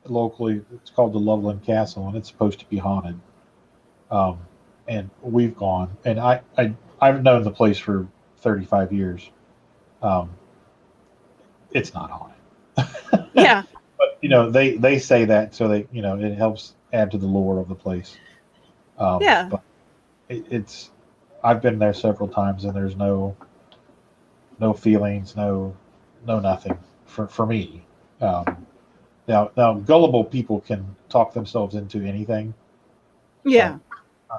locally. It's called the Loveland Castle, and it's supposed to be haunted. And we've gone, and I've known the place for 35 years. It's not haunted. Yeah. But they say that, so they it helps add to the lore of the place. Yeah. But it's I've been there several times, and there's no feelings, no nothing for me. Now gullible people can talk themselves into anything. Yeah.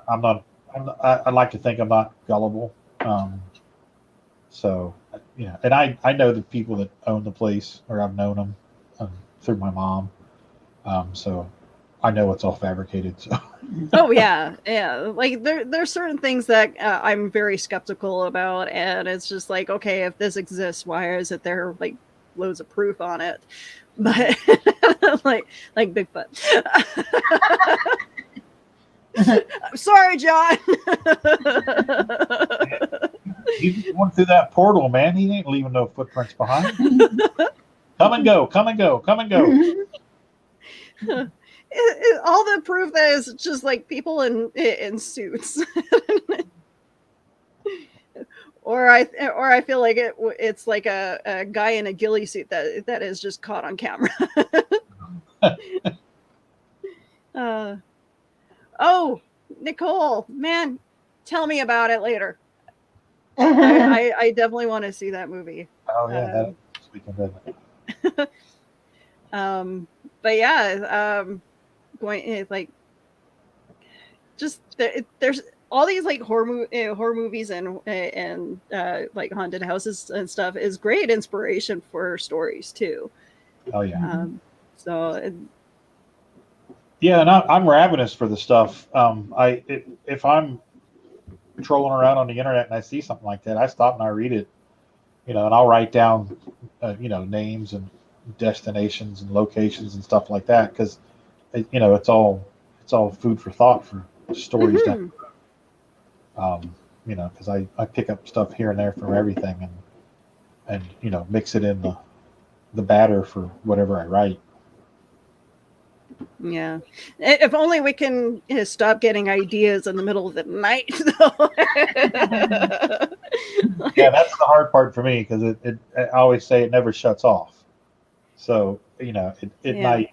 I like to think I'm not gullible. So and I know the people that own the place, or I've known them through my mom. So I know it's all fabricated. So. Oh yeah. Like there's certain things that I'm very skeptical about, and it's just like, okay, if this exists, why is it there like loads of proof on it? But like Bigfoot. I'm sorry, John. He went through that portal, man. He ain't leaving no footprints behind. Come and go. All the proof that is just like people in suits. Or I feel like it's like a guy in a ghillie suit that is just caught on camera. Oh, Nicole, man, tell me about it later. I definitely want to see that movie. Oh yeah, speaking of that. But yeah, going like just there's all these like horror movies and like haunted houses and stuff is great inspiration for stories too. Oh yeah. Yeah, and I'm ravenous for the stuff. If I'm trolling around on the internet and I see something like that, I stop and I read it, and I'll write down, names and destinations and locations and stuff like that, because, it's all food for thought for stories. Mm-hmm. Because I pick up stuff here and there from everything, and mix it in the batter for whatever I write. Yeah, if only we can stop getting ideas in the middle of the night. Yeah, that's the hard part for me, because I always say it never shuts off. So at night,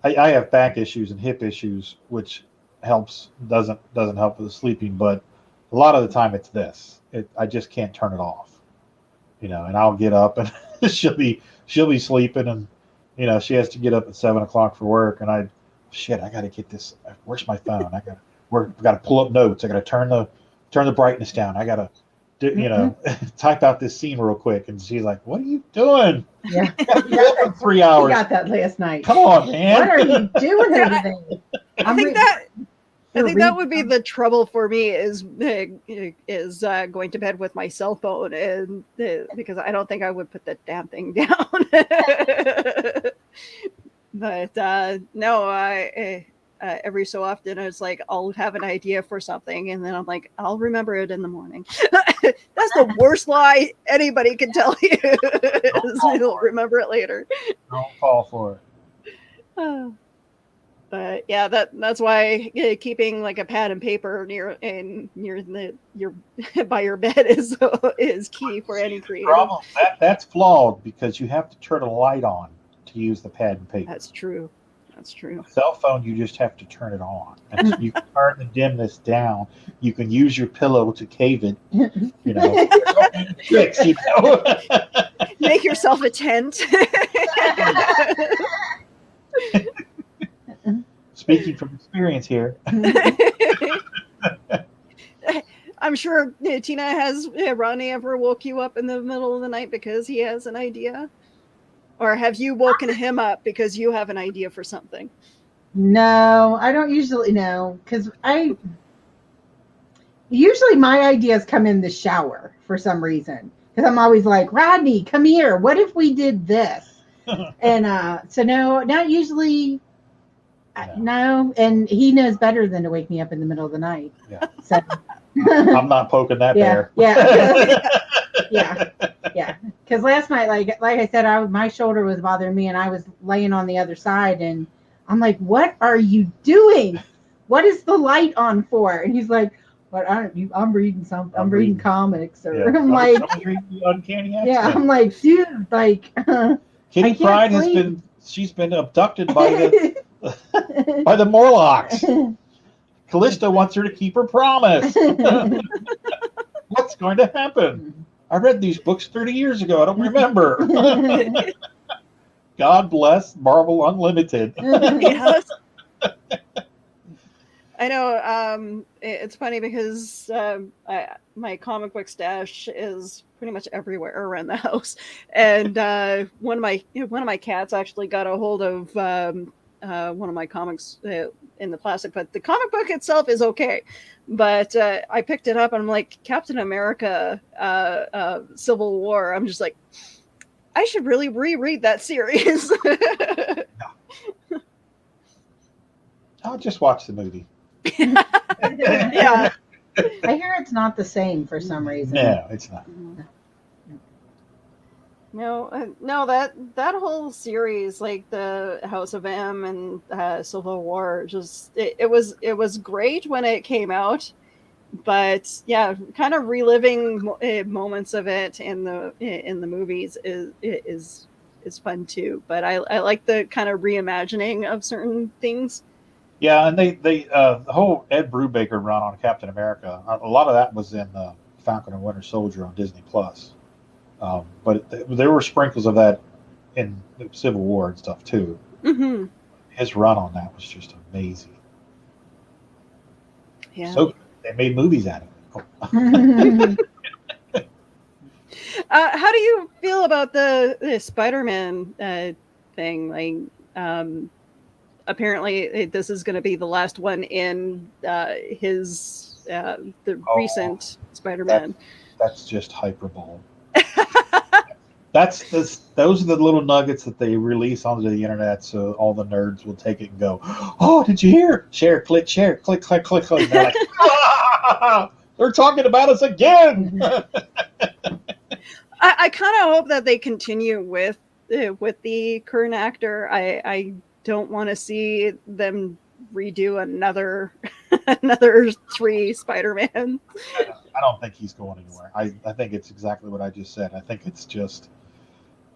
I have back issues and hip issues, which doesn't help with the sleeping. But a lot of the time it's this. I just can't turn it off. And I'll get up and she'll be sleeping, and she has to get up at 7 o'clock for work, and I got to get this. Where's my phone? I got to pull up notes. I got to turn the brightness down. I got to type out this scene real quick. And she's like, "What are you doing? Yeah, for 3 hours. We got that last night. Come on, man. What are you doing everything?" I think that would be the trouble for me is going to bed with my cell phone, and because I don't think I would put that damn thing down. But no, I every so often it's like I'll have an idea for something, and then I'm like, I'll remember it in the morning. That's the worst lie anybody can tell you. You'll remember it later. Don't fall for it. But yeah, that's why keeping like a pad and paper near your by your bed is key for any creative. Problem that's flawed because you have to turn a light on to use the pad and paper. That's true. That's true. A cell phone, you just have to turn it on, and so you can turn the dimness down. You can use your pillow to cave it. You know, tricks. You know, make yourself a tent. Speaking from experience here. I'm sure Tina has Rodney ever woke you up in the middle of the night because he has an idea? Or have you woken him up because you have an idea for something? No, I don't usually know, because usually my ideas come in the shower for some reason. Because I'm always like, Rodney, come here. What if we did this? And so no, not usually. No, and he knows better than to wake me up in the middle of the night. Yeah. So. I'm not poking that bear. Yeah. Yeah. Because last night, like I said, my shoulder was bothering me, and I was laying on the other side, and I'm like, "What are you doing? What is the light on for?" And he's like, "What aren't you? I'm reading something. I'm reading comics." Or I'm like, Uncanny X-Men. "Yeah." I'm like, "Dude, like." Kitty Pryde she's been abducted by the Morlocks. Callisto wants her to keep her promise. What's going to happen? I read these books 30 years ago. I don't remember. God bless Marvel Unlimited. Yes. I know. It's funny because my comic book stash is pretty much everywhere around the house, and one of my cats actually got a hold of one of my comics in the plastic, but the comic book itself is okay. But I picked it up and I'm like, Captain America, Civil War. I'm just like, I should really reread that series. I'll just watch the movie. Yeah. I hear it's not the same for some reason. No, it's not. No, that whole series, like the House of M and Civil War, just it was great when it came out, but yeah, kind of reliving moments of it in the movies is fun too. But I like the kind of reimagining of certain things. Yeah, and they the whole Ed Brubaker run on Captain America, a lot of that was in Falcon and Winter Soldier on Disney Plus. But there were sprinkles of that in the Civil War and stuff too. Mm-hmm. His run on that was just amazing. Yeah. So they made movies out of it. How do you feel about the Spider-Man thing? Like, apparently this is going to be the last one in his recent Spider-Man. That's just hyperbole. Those are the little nuggets that they release onto the internet, so all the nerds will take it and go, "Oh, did you hear? Share, click, click, click, click." And they're like, "Ah, they're talking about us again." I kind of hope that they continue with the current actor. I don't want to see them redo another 3 Spider-Man. I don't think he's going anywhere. I think it's exactly what I just said. I think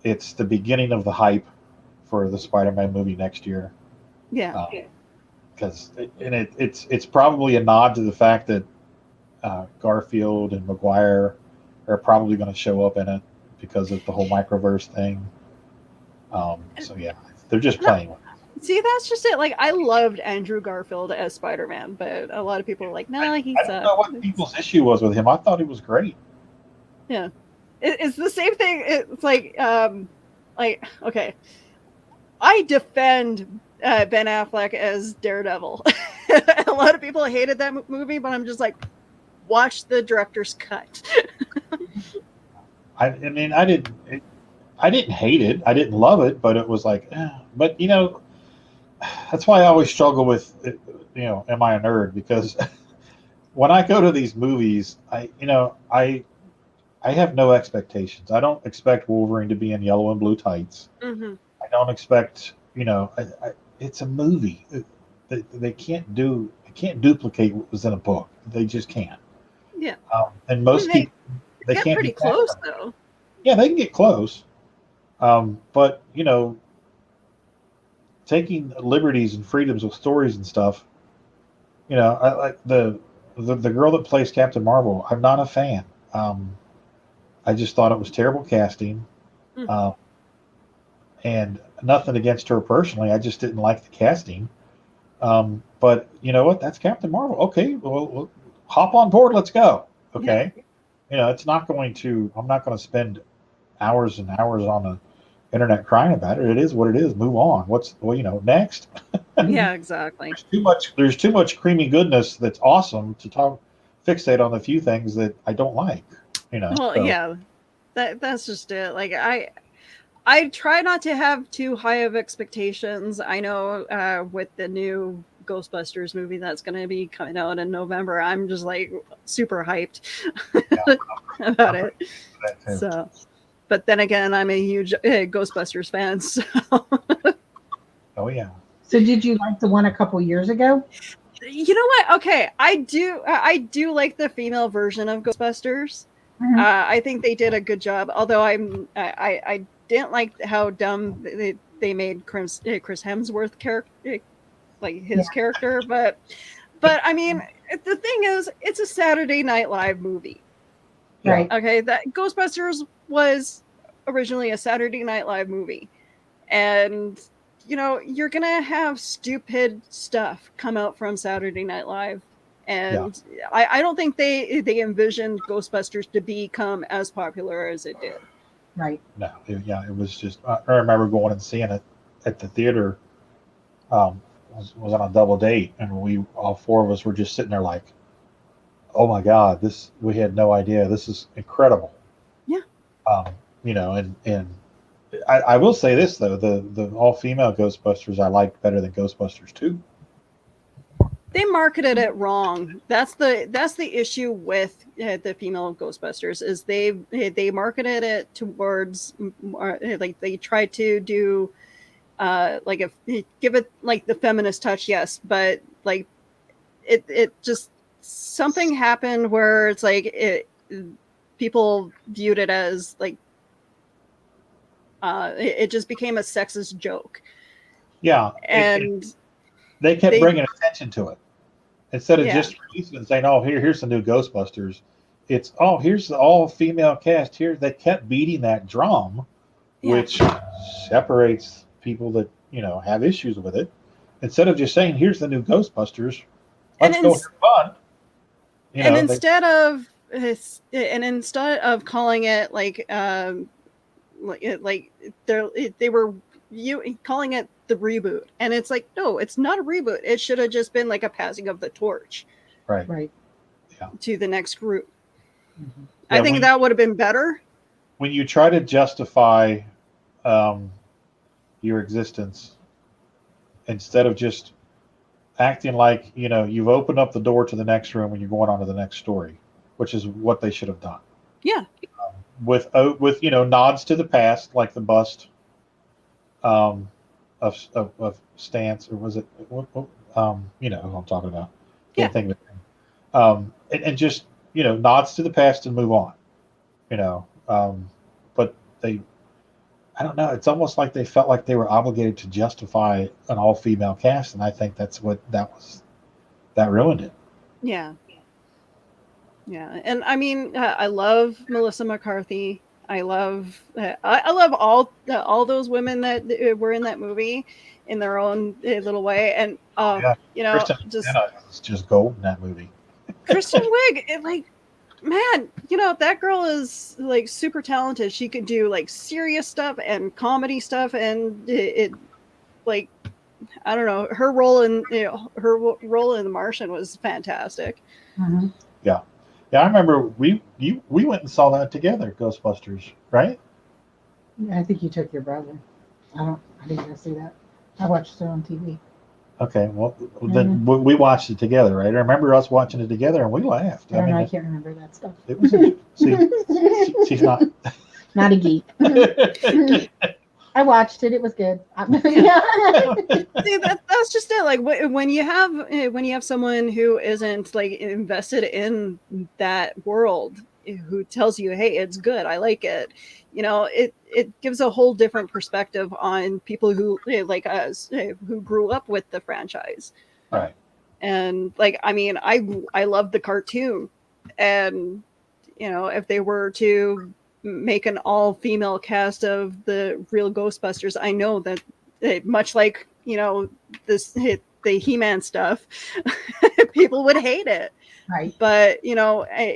it's the beginning of the hype for the Spider-Man movie next year. Yeah. Because it's probably a nod to the fact that Garfield and Maguire are probably going to show up in it because of the whole microverse thing. So yeah, they're just playing with it. See, that's just it. Like, I loved Andrew Garfield as Spider-Man, but a lot of people are like, "No, he's." I don't know what people's issue was with him. I thought he was great. Yeah, it's the same thing. It's like, okay, I defend Ben Affleck as Daredevil. A lot of people hated that movie, but I'm just like, watch the director's cut. I mean, I didn't hate it. I didn't love it, but it was like, but that's why I always struggle with, am I a nerd? Because when I go to these movies, I have no expectations. I don't expect Wolverine to be in yellow and blue tights. Mm-hmm. I don't expect, it's a movie. They can't duplicate what was in a book. They just can't. Yeah. And most people they get can't pretty close though. Yeah, they can get close. But taking liberties and freedoms with stories and stuff. I like the girl that plays Captain Marvel. I'm not a fan. I just thought it was terrible casting. And nothing against her personally. I just didn't like the casting. But you know what? That's Captain Marvel. Okay, well, hop on board. Let's go. Okay. It's not going to. I'm not going to spend hours and hours on the internet crying about it. It is what it is. Move on. Next. Yeah, exactly. There's too much creamy goodness that's awesome to fixate on the few things that I don't like. Well, yeah, that's just it. Like I try not to have too high of expectations. I know with the new Ghostbusters movie that's going to be coming out in November, I'm just like super hyped about it. So, but then again, I'm a huge Ghostbusters fan. So. Oh yeah. So did you like the one a couple years ago? You know what? Okay, I do like the female version of Ghostbusters. Mm-hmm. I think they did a good job. Although I didn't like how dumb they made Chris Hemsworth character, like his character. But I mean, the thing is, it's a Saturday Night Live movie, right? Okay, that Ghostbusters was originally a Saturday Night Live movie, and you're gonna have stupid stuff come out from Saturday Night Live. And I don't think they envisioned Ghostbusters to become as popular as it did. Right. No. It was just. I remember going and seeing it at the theater. Was on a double date, and all four of us were just sitting there like, "Oh my God, we had no idea. This is incredible." Yeah. And I will say this though, the all female Ghostbusters I liked better than Ghostbusters 2. They marketed it wrong. That's the issue with the female Ghostbusters is they marketed it towards like they tried to do give it like the feminist touch, yes, but like it just something happened where it's like people viewed it as like it just became a sexist joke. Yeah, and they kept bringing attention to it instead of just releasing it and saying, "Oh, here's the new Ghostbusters." It's here's the all-female cast here. They kept beating that drum, which separates people that have issues with it. Instead of just saying, "Here's the new Ghostbusters, let's go have fun." Instead of calling it like they were calling it the reboot, and it's like, no, it's not a reboot. It should have just been like a passing of the torch, right, to the next group. Mm-hmm. I think that would have been better. When you try to justify your existence, instead of just acting like you've opened up the door to the next room and you're going on to the next story, which is what they should have done. Yeah. With nods to the past, like the bust of Stance, or was it who I'm talking about? Yeah. Thing and just nods to the past and move on. But I don't know. It's almost like they felt like they were obligated to justify an all-female cast, and I think that's what that ruined it. Yeah. Yeah, and I mean, I love Melissa McCarthy. I love all those women that were in that movie in their own little way, and it's just gold in that movie. Kristen Wiig, man, that girl is like super talented. She could do like serious stuff and comedy stuff, and it like I don't know, her role in The Martian was fantastic. Mm-hmm. Yeah. Yeah, I remember we went and saw that together, Ghostbusters, right? I think you took your brother. I didn't go see that. I watched it on TV. Okay, well then we watched it together, right? I remember us watching it together and we laughed. I can't remember that stuff. It was she's not a geek. I watched it. It was good. See, that's just it. Like when you have someone who isn't like invested in that world, who tells you, "Hey, it's good. I like it." It gives a whole different perspective on people who like us, who grew up with the franchise. Right. And like, I mean, I love the cartoon, and if they were to make an all-female cast of the real Ghostbusters, I know that much like the He-Man stuff, people would hate it. Right. But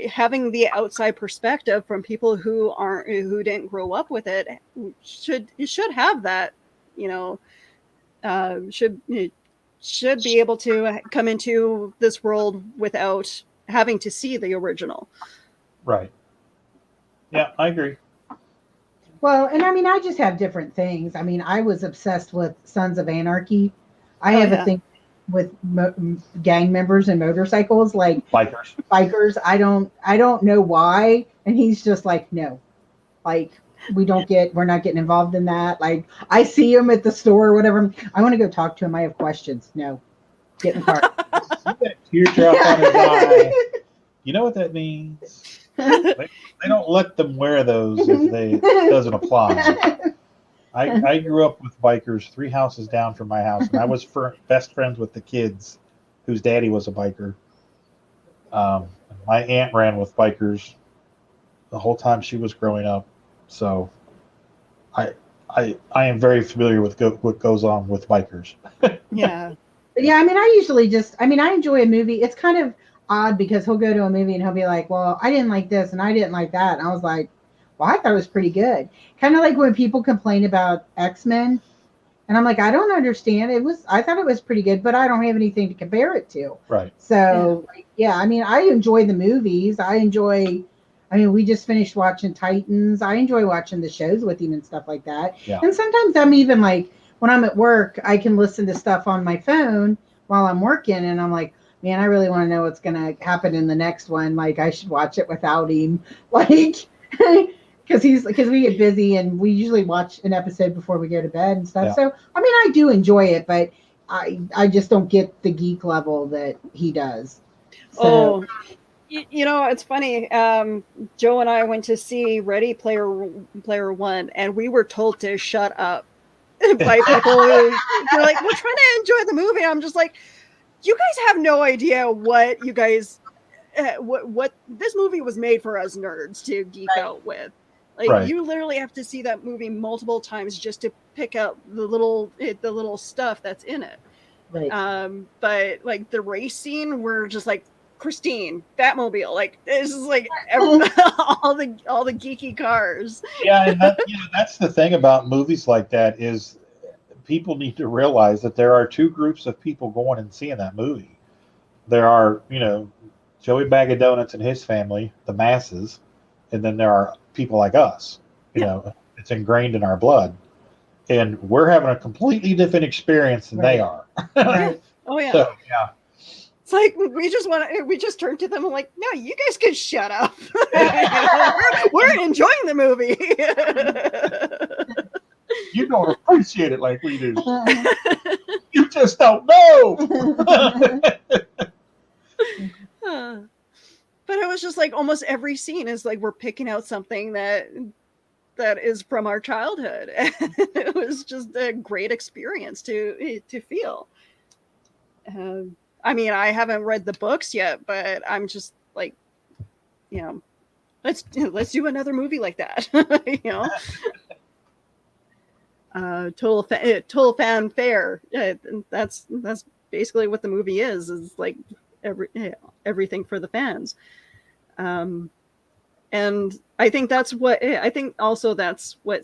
having the outside perspective from people who didn't grow up with it should have that. Should be able to come into this world without having to see the original. Right. Yeah, I agree. Well, and I mean, I just have different things. I mean, I was obsessed with Sons of Anarchy. I have a thing with gang members and motorcycles, like bikers. I don't know why. And he's just like, no, like we're not getting involved in that. Like I see him at the store or whatever. I want to go talk to him. I have questions. No, get in the car. Teardrop on his eye. You know what that means? They don't let them wear those if it doesn't apply. I grew up with bikers 3 houses down from my house, and I was best friends with the kids whose daddy was a biker. My aunt ran with bikers the whole time she was growing up, so I am very familiar with what goes on with bikers. Yeah. Yeah, I mean, I enjoy a movie. It's kind of odd because he'll go to a movie and he'll be like, well, I didn't like this and I didn't like that. And I was like, well, I thought it was pretty good. Kind of like when people complain about X-Men. And I'm like, I don't understand. I thought it was pretty good, but I don't have anything to compare it to. Right. So, yeah, I mean, I enjoy the movies. We just finished watching Titans. I enjoy watching the shows with him and stuff like that. Yeah. And sometimes I'm even like, when I'm at work, I can listen to stuff on my phone while I'm working. And I'm like, man, I really want to know what's going to happen in the next one. Like, I should watch it without him. Like, because we get busy and we usually watch an episode before we go to bed and stuff. Yeah. So, I mean, I do enjoy it, but I just don't get the geek level that he does. So, it's funny. Joe and I went to see Ready Player One, and we were told to shut up by people who were like, we're trying to enjoy the movie. I'm just like, you guys have no idea what you guys, what this movie was made for us nerds to geek out with. Like you literally have to see that movie multiple times just to pick out the little stuff that's in it. Right. But like the race scene, we're just like, Christine, Batmobile, like this is like all the geeky cars. Yeah, and that's the thing about movies like that is people need to realize that there are 2 groups of people going and seeing that movie. There are, Joey Bag of Donuts and his family, the masses, and then there are people like us. You know, it's ingrained in our blood, and we're having a completely different experience than they are. Right. Oh yeah. So, yeah. It's like we just turned to them and like, no, you guys can shut up. we're enjoying the movie. You don't appreciate it like we do. You just don't know. But it was just like almost every scene is like we're picking out something that is from our childhood. And it was just a great experience to feel. I mean, I haven't read the books yet, but I'm just like, let's do another movie like that. Total fanfare. That's basically what the movie is like everything for the fans. And I think that's what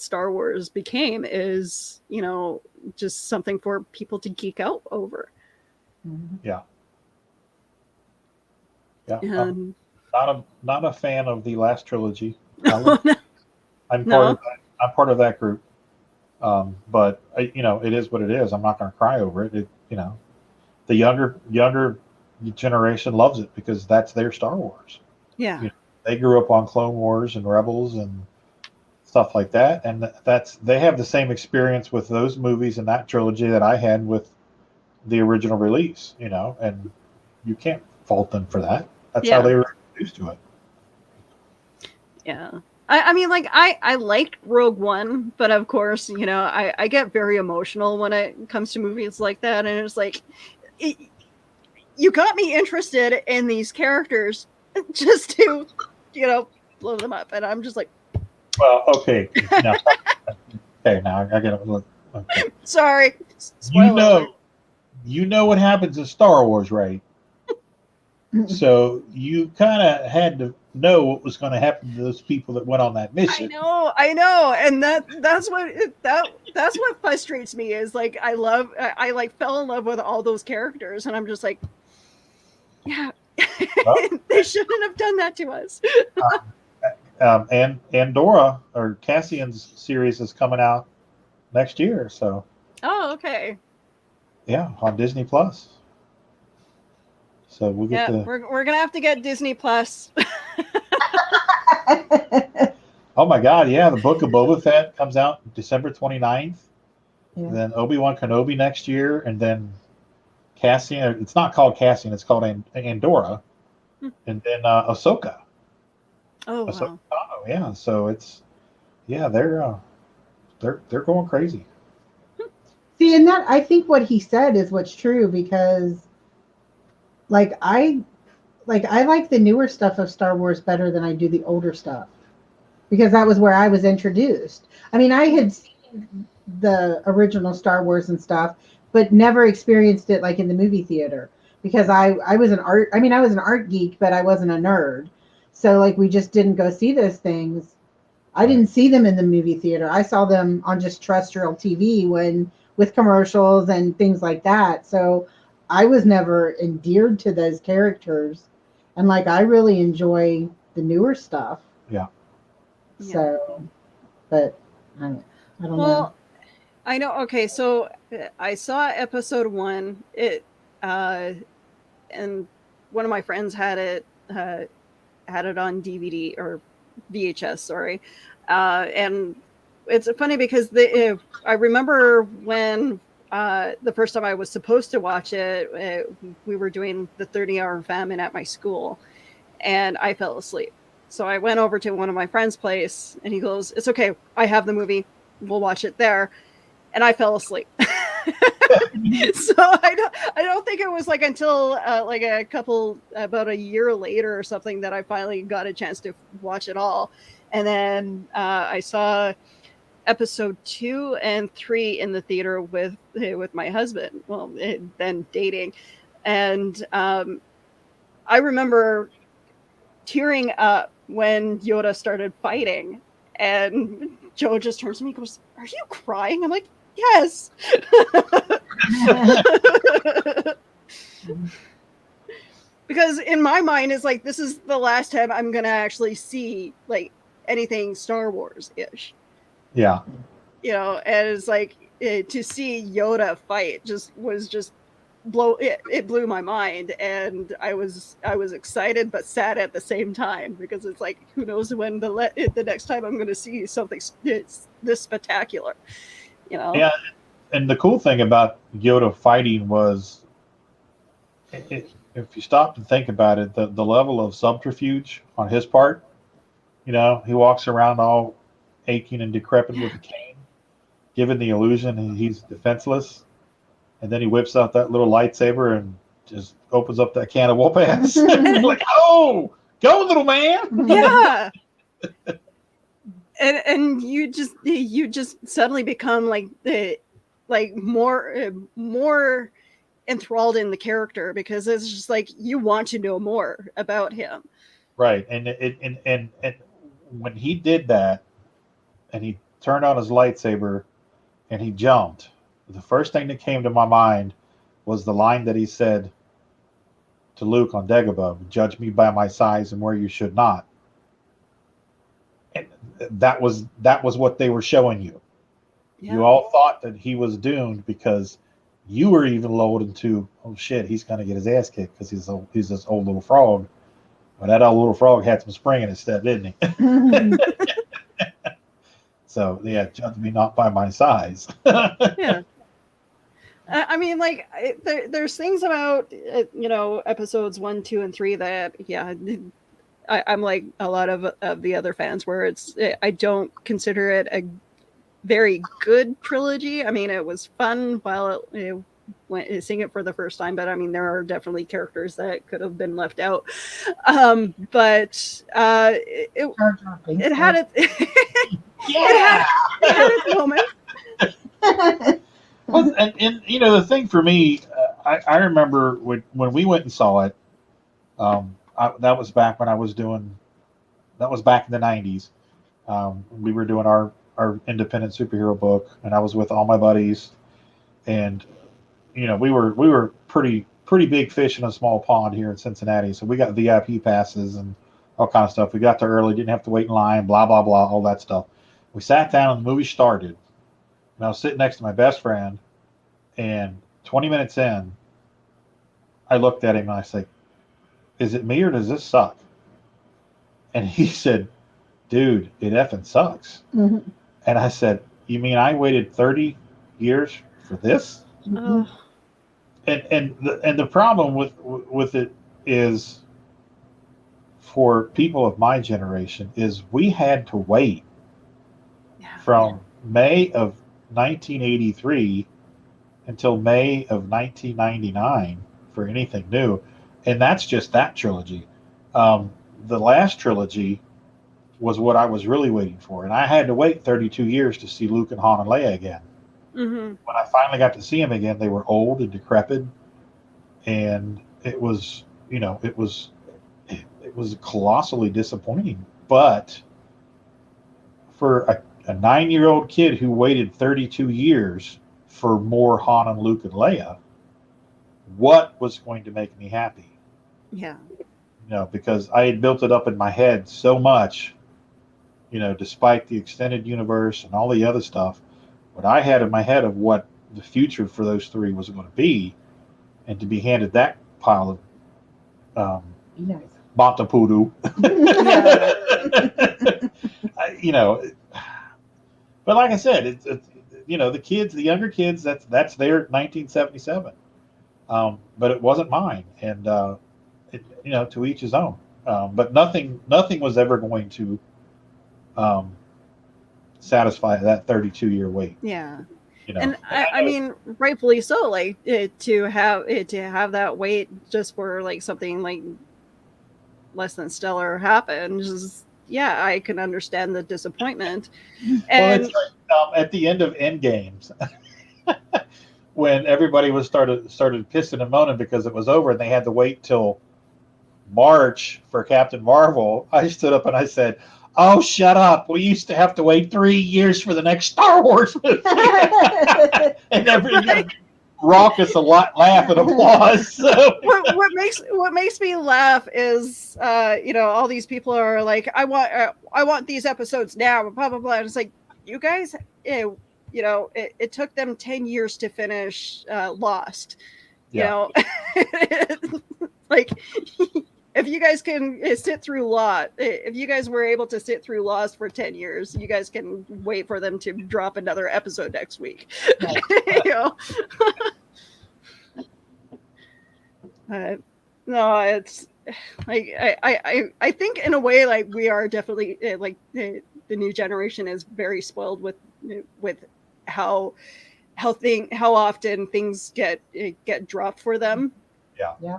Star Wars became is, just something for people to geek out over. Yeah. Yeah. Not a fan of the last trilogy. I'm part of that group. But it is what it is. I'm not going to cry over it. The younger generation loves it because that's their Star Wars. Yeah. They grew up on Clone Wars and Rebels, and stuff like that. And they have the same experience with those movies and that trilogy that I had with the original release, and you can't fault them for that. That's how they were introduced to it. Yeah. I mean, like, I liked Rogue One, but of course, I get very emotional when it comes to movies like that. And it's like, you got me interested in these characters just to, blow them up. And I'm just like, well, okay. Now, okay, now I gotta look. Okay. Sorry. Spoiler. You know what happens in Star Wars, right? So you kind of had to know what was going to happen to those people that went on that mission. I know, and that's what frustrates me is like I fell in love with all those characters, and I'm just like, yeah, well, they shouldn't have done that to us. And Andorra or Cassian's series is coming out next year, so. Oh, okay. Yeah, on Disney Plus. So we'll get we're gonna have to get Disney Plus. Oh my God, yeah, the Book of Boba Fett comes out December 29th. Yeah. Then Obi-Wan Kenobi next year, and then Cassian. It's not called Cassian; it's called Andorra, and then Ahsoka. Oh Ahsoka, wow! Yeah, so they're going crazy. See, and that I think what he said is what's true because. I like the newer stuff of Star Wars better than I do the older stuff because that was where I was introduced. I mean, I had seen the original Star Wars and stuff, but never experienced it like in the movie theater because I was an art geek, but I wasn't a nerd. So like we just didn't go see those things. I didn't see them in the movie theater. I saw them on just terrestrial TV with commercials and things like that. So I was never endeared to those characters, and I really enjoy the newer stuff. Yeah. So, but I don't know. Well, I know. Okay, so I saw episode 1. And one of my friends had it on DVD or VHS. Sorry, and it's funny because I remember when. The first time I was supposed to watch it, we were doing the 30-hour famine at my school, and I fell asleep. So I went over to one of my friend's place, and he goes, "It's okay, I have the movie. We'll watch it there." And I fell asleep. So I don't think it was until about a year later or something that I finally got a chance to watch it all, and then I saw episode 2 and 3 in the theater with my husband. Well, then dating, and I remember tearing up when Yoda started fighting, and Joe just turns to me and goes, "Are you crying?" I'm like, "Yes." Because in my mind, it's like this is the last time I'm gonna actually see anything Star Wars-ish. Yeah. And it's like to see Yoda fight it blew my mind, and I was excited but sad at the same time because it's like who knows when the next time I'm going to see something this spectacular, Yeah, and the cool thing about Yoda fighting was, if you stop and think about it, the level of subterfuge on his part. He walks around all aching and decrepit with a cane, giving the illusion he's defenseless, and then he whips out that little lightsaber and just opens up that can of whoop ass. Like, oh, go little man! Yeah. and you just suddenly become more enthralled in the character because it's just like you want to know more about him. Right, and when he did that. And he turned on his lightsaber and he jumped. The first thing that came to my mind was the line that he said to Luke on Dagobah, "Judge me by my size and where you should not." And that was what they were showing you. Yeah. You all thought that he was doomed because you were even lulled into, oh shit, he's going to get his ass kicked because he's this old little frog. Well, that old little frog had some spring in his step, didn't he? So yeah, judge me not by my size. Yeah. I mean, like, there's things about episodes 1, 2, and 3 that I'm like a lot of the other fans, where I don't consider it a very good trilogy. I mean, it was fun while went seeing it for the first time, but I mean, there are definitely characters that could have been left out. But it had it. Yeah, it had its moments. Well, and the thing for me, I remember when we went and saw it. That was back when I was doing. That was back in the '90s. We were doing our independent superhero book, and I was with all my buddies, and we were pretty big fish in a small pond here in Cincinnati. So we got VIP passes and all kind of stuff. We got there early, didn't have to wait in line, blah blah blah, all that stuff. We sat down and the movie started, and I was sitting next to my best friend, and 20 minutes in, I looked at him and I said, "Is it me or does this suck?" And he said, "Dude, it effing sucks." Mm-hmm. And I said, "You mean I waited 30 years for this?" Mm-hmm. And the problem with it is, for people of my generation, is we had to wait from May of 1983 until May of 1999 for anything new, and that's just that trilogy. The last trilogy was what I was really waiting for, and I had to wait 32 years to see Luke and Han and Leia again. Mm-hmm. When I finally got to see them again, they were old and decrepit, and it was colossally disappointing. But for a 9-year-old kid who waited 32 years for more Han and Luke and Leia, what was going to make me happy? Yeah. Because I had built it up in my head so much, despite the extended universe and all the other stuff, what I had in my head of what the future for those three was going to be, and to be handed that pile of Matapudu. But like I said, it's the kids, the younger kids, that's their 1977. But it wasn't mine, and to each his own. But nothing was ever going to satisfy that 32-year wait. Yeah. And I mean, rightfully so. Like to have that wait just for like something like less than stellar happens. Yeah, I can understand the disappointment. And it's like, at the end of Endgames, when everybody started pissing and moaning because it was over and they had to wait till March for Captain Marvel, I stood up and I said, "Oh, shut up. We used to have to wait 3 years for the next Star Wars movie." And everybody raucous laugh and applause. So. What makes me laugh is all these people are like, I want these episodes now, blah blah blah. And it's like, you guys, it took them 10 years to finish Lost. Like, if you guys can sit through Lost, if you guys were able to sit through Lost for 10 years, you guys can wait for them to drop another episode next week. No, it's like I think in a way, like, we are definitely like the new generation is very spoiled with how often things get dropped for them. Yeah.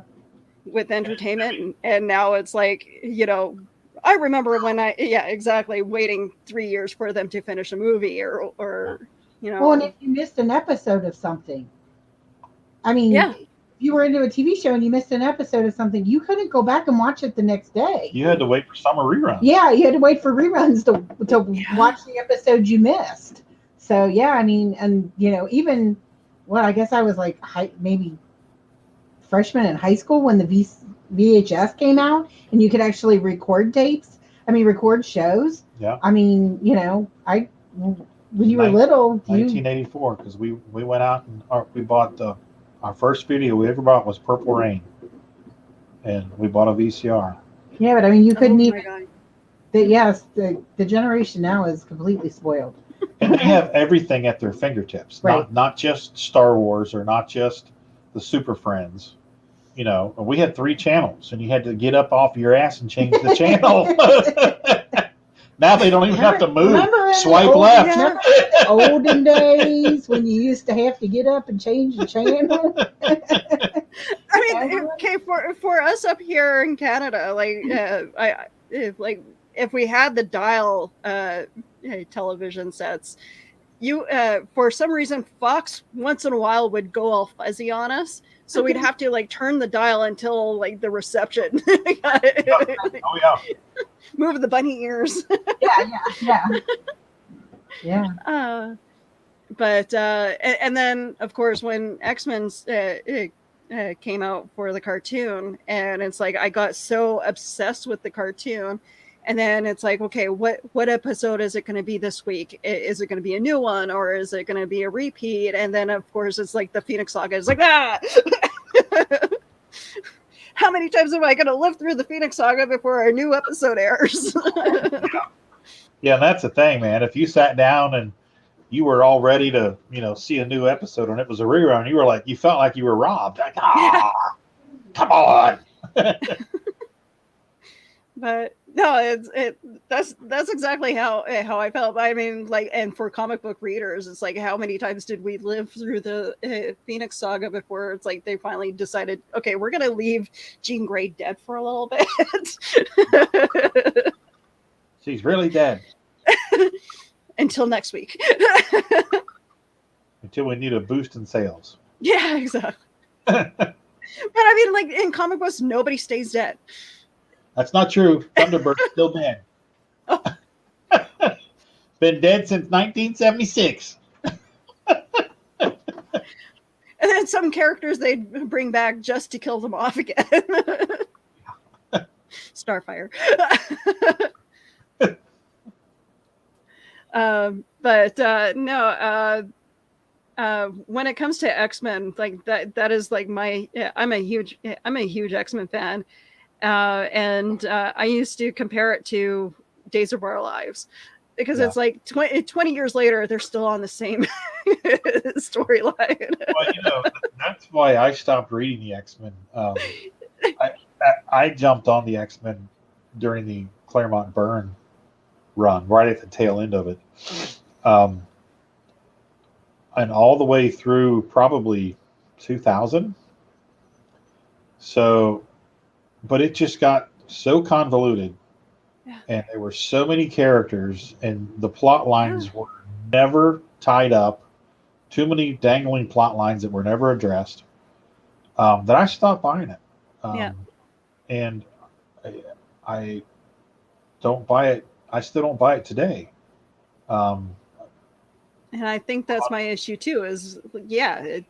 With entertainment, and now it's like, I remember when waiting 3 years for them to finish a movie or Well, and if you missed an episode of something, I mean, if you were into a TV show and you missed an episode of something, you couldn't go back and watch it the next day. You had to wait for summer reruns. Yeah, you had to wait for reruns to watch the episode you missed. So yeah, I mean, and even I guess I was like maybe freshman in high school when the VHS came out, and you could actually record shows. Yeah. I mean, when you were little, 1984, because we went out and we bought our first video we ever bought was Purple Rain, and we bought a VCR. Yeah, but I mean, you couldn't yes, the generation now is completely spoiled. And they have everything at their fingertips. Right. Not just Star Wars or not just the Super Friends. You know, we had 3 channels, and you had to get up off your ass and change the channel. Now they don't even have to move. Swipe left. Remember in the olden days when you used to have to get up and change the channel? I mean, okay, for us up here in Canada, if we had the dial television sets, you for some reason Fox once in a while would go all fuzzy on us, so we'd have to turn the dial until the reception. Oh yeah. Move the bunny ears. Yeah. But and then of course when X-Men came out for the cartoon, and it's I got so obsessed with the cartoon, and then it's okay, what episode is it going to be this week? Is it going to be a new one, or is it going to be a repeat? And then of course it's the Phoenix Saga. It's how many times am I going to live through the Phoenix Saga before a new episode airs? Yeah, and that's the thing, man. If you sat down and you were all ready to, see a new episode, and it was a rerun, you felt like you were robbed. Come on. But no, that's exactly how I felt. I mean, and for comic book readers, it's how many times did we live through the Phoenix Saga before it's they finally decided, okay, we're gonna leave Jean Grey dead for a little bit. She's really dead. Until next week. Until we need a boost in sales. Yeah, exactly. But I mean, in comic books, nobody stays dead. That's not true. Thunderbird's still dead. Oh. Been dead since 1976. And then some characters they bring back just to kill them off again. Starfire. When it comes to X-Men, that is I'm a huge X-Men fan. And I used to compare it to Days of Our Lives, because it's 20 years later, they're still on the same storyline. Well, that's why I stopped reading the X-Men. I jumped on the X-Men during the Claremont Byrne run, right at the tail end of it. And all the way through probably 2000. So, but it just got so convoluted, and there were so many characters, and the plot lines were never tied up. Too many dangling plot lines that were never addressed, that I stopped buying it. And I don't buy it. I still don't buy it today. And I think that's my issue too. Is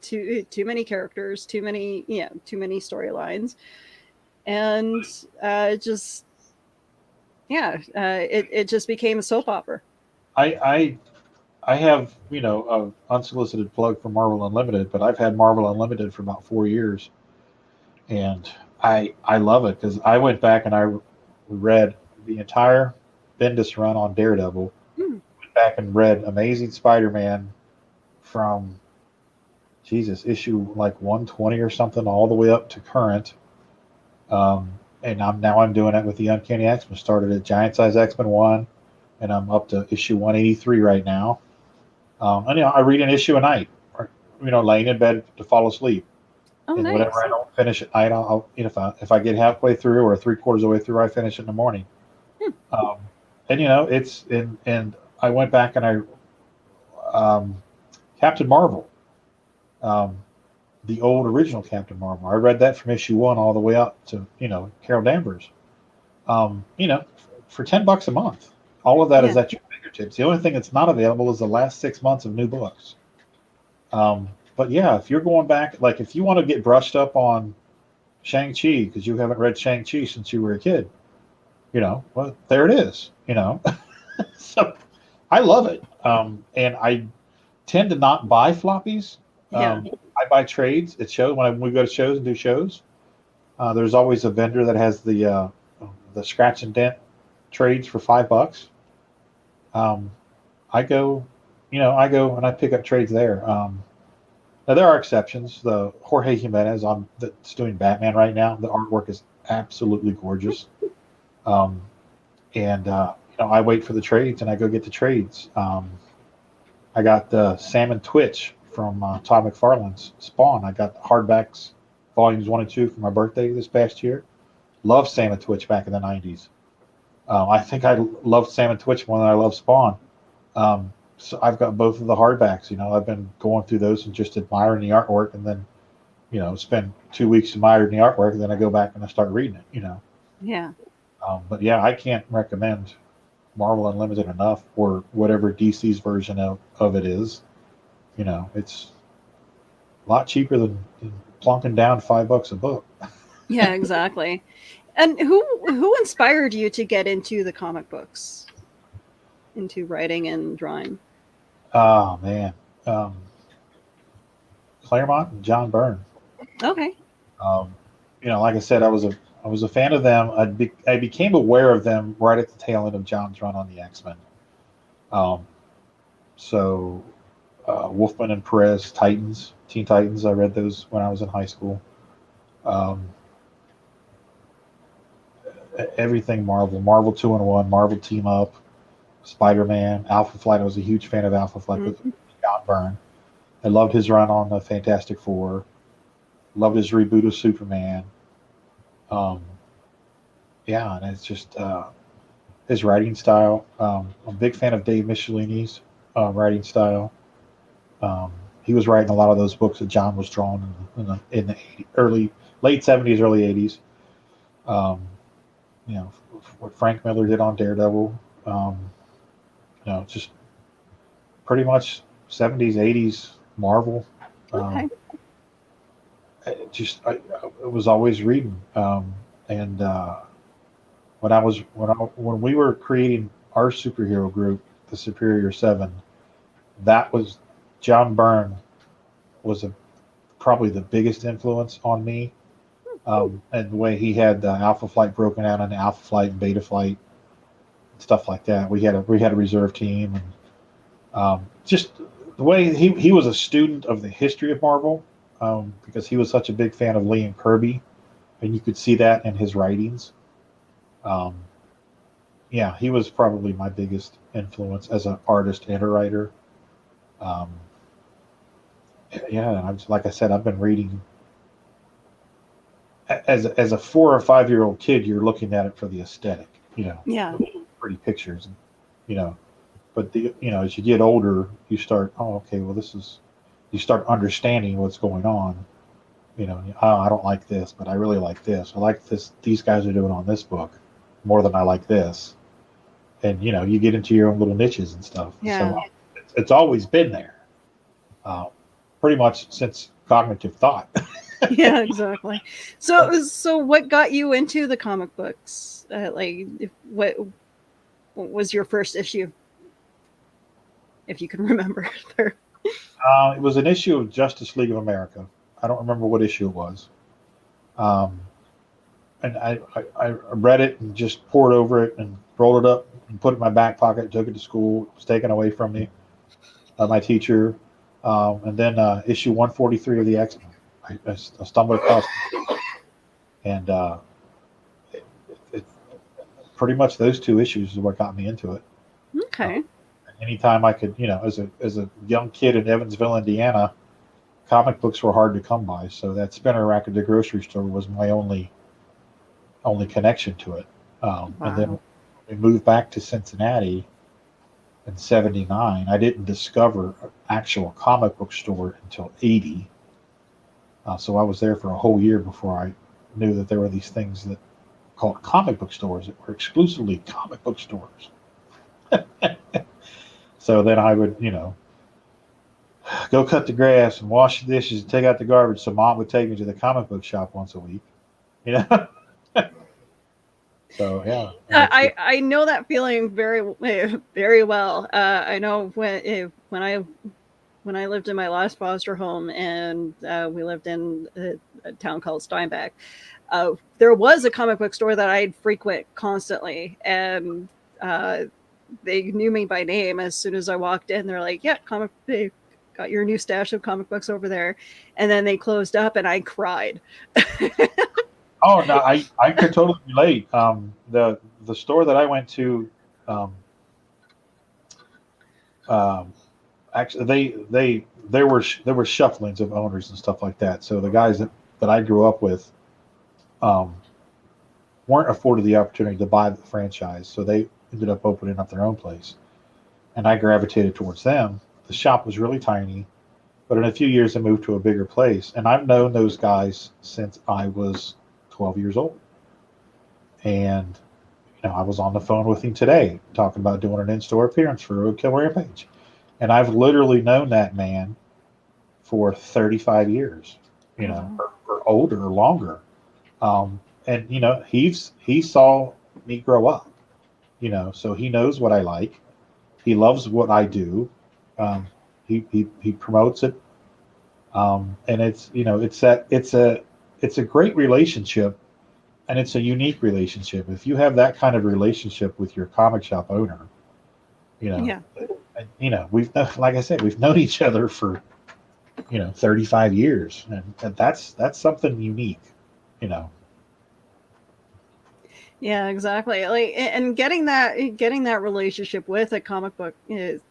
too many characters, too many storylines, and it just became a soap opera. I have an unsolicited plug for Marvel Unlimited, but I've had Marvel Unlimited for about 4 years, and I love it because I went back and I read the entire Bendis run on Daredevil. Back and read Amazing Spider-Man from issue 120 or something all the way up to current, and I'm doing it with the Uncanny X-Men. Started at Giant Size X-Men 1, and I'm up to issue 183 right now. And I read an issue a night, or, laying in bed to fall asleep. And nice. Whatever I don't finish at night, I'll if I get halfway through or 3/4 of the way through, I finish it in the morning. And it's and I went back and I Captain Marvel, the old original Captain Marvel. I read that from issue 1 all the way up to Carol Danvers. For $10 a month, all of that is at your fingertips. The only thing that's not available is the last 6 months of new books. But yeah, if you're going back, if you want to get brushed up on Shang-Chi because you haven't read Shang-Chi since you were a kid, well, there it is. So I love it. And I tend to not buy floppies. I buy trades at shows when we go to shows and do shows. There's always a vendor that has the scratch and dent trades for $5. I go and I pick up trades there. Now there are exceptions. The Jorge Jimenez that's doing Batman right now, the artwork is absolutely gorgeous. I wait for the trades and I go get the trades. I got the Sam and Twitch from Todd McFarlane's Spawn. I got the hardbacks, volumes 1 and 2 for my birthday this past year. Loved Sam and Twitch back in the 90s. I think I loved Sam and Twitch more than I love Spawn. So I've got both of the hardbacks. I've been going through those and just admiring the artwork, and then, spend 2 weeks admiring the artwork, and then I go back and I start reading it. Yeah. But yeah, I can't recommend Marvel Unlimited enough, or whatever DC's version of it is. It's a lot cheaper than plunking down $5 a book. Yeah, exactly. And who inspired you to get into the comic books, into writing and drawing? Oh man, Claremont and John Byrne. Okay. Like I said, I was a fan of them. I became aware of them right at the tail end of John's run on the X-Men. Wolfman and Perez, Teen Titans. I read those when I was in high school. Everything Marvel 2-in-1, Marvel Team Up, Spider-Man, Alpha Flight. I was a huge fan of Alpha Flight with John Byrne. I loved his run on the Fantastic Four. Loved his reboot of Superman. And it's just his writing style. I'm a big fan of Dave Michelini's writing style. He was writing a lot of those books that John was drawing in the late 70s, early 80s. What Frank Miller did on Daredevil. Just pretty much 70s, 80s Marvel. Okay. I was always reading. When we were creating our superhero group, the Superior Seven, that was John Byrne was probably the biggest influence on me. And the way he had the Alpha Flight broken out into Alpha Flight and Beta Flight, stuff like that. We had a reserve team, and just the way he was a student of the history of Marvel, because he was such a big fan of Lee and Kirby, and you could see that in his writings. He was probably my biggest influence as an artist and a writer. Like I said, I've been reading. As a 4 or 5 year old kid, you're looking at it for the aesthetic, Yeah. pretty pictures, but as you get older, you start, you start understanding what's going on. I don't like this, but I really like this. I like this. These guys are doing on this book more than I like this. And, you get into your own little niches and stuff. Yeah. So it's always been there, pretty much since cognitive thought. Yeah, exactly. So what got you into the comic books? What was your first issue, if you can remember? It was an issue of Justice League of America. I don't remember what issue it was. And I read it and just pored over it and rolled it up and put it in my back pocket, took it to school. It was taken away from me by my teacher. And then issue 143 of the X-Men. I stumbled across it. And it pretty much those two issues is what got me into it. Okay. Anytime I could, as a young kid in Evansville, Indiana, comic books were hard to come by. So that spinner rack at the grocery store was my only connection to it. Wow. And then we moved back to Cincinnati in '79. I didn't discover an actual comic book store until '80. So I was there for a whole year before I knew that there were these things that called comic book stores that were exclusively comic book stores. So then I would, go cut the grass and wash the dishes and take out the garbage. So Mom would take me to the comic book shop once a week. So yeah. I know that feeling very, very well. I know when I when I lived in my last foster home, and we lived in a town called Steinbach, there was a comic book store that I'd frequent constantly, and they knew me by name as soon as I walked in. They're like, "Yeah, they got your new stash of comic books over there," and then they closed up, and I cried. Oh no, I could totally relate. The store that I went to, actually there were shufflings of owners and stuff like that. So the guys that I grew up with weren't afforded the opportunity to buy the franchise, so they ended up opening up their own place, and I gravitated towards them. The shop was really tiny, but in a few years I moved to a bigger place, and I've known those guys since I was 12 years old. And I was on the phone with him today talking about doing an in-store appearance for Roadkill Rampage, and I've literally known that man for 35 years, or older or longer. And he saw me grow up, so he knows what I like. He loves what I do. He promotes it. And it's a great relationship, and it's a unique relationship. If you have that kind of relationship with your comic shop owner, we've, like I said, we've known each other for 35 years, and that's something unique. Yeah, exactly. Like, and getting that relationship with a comic book is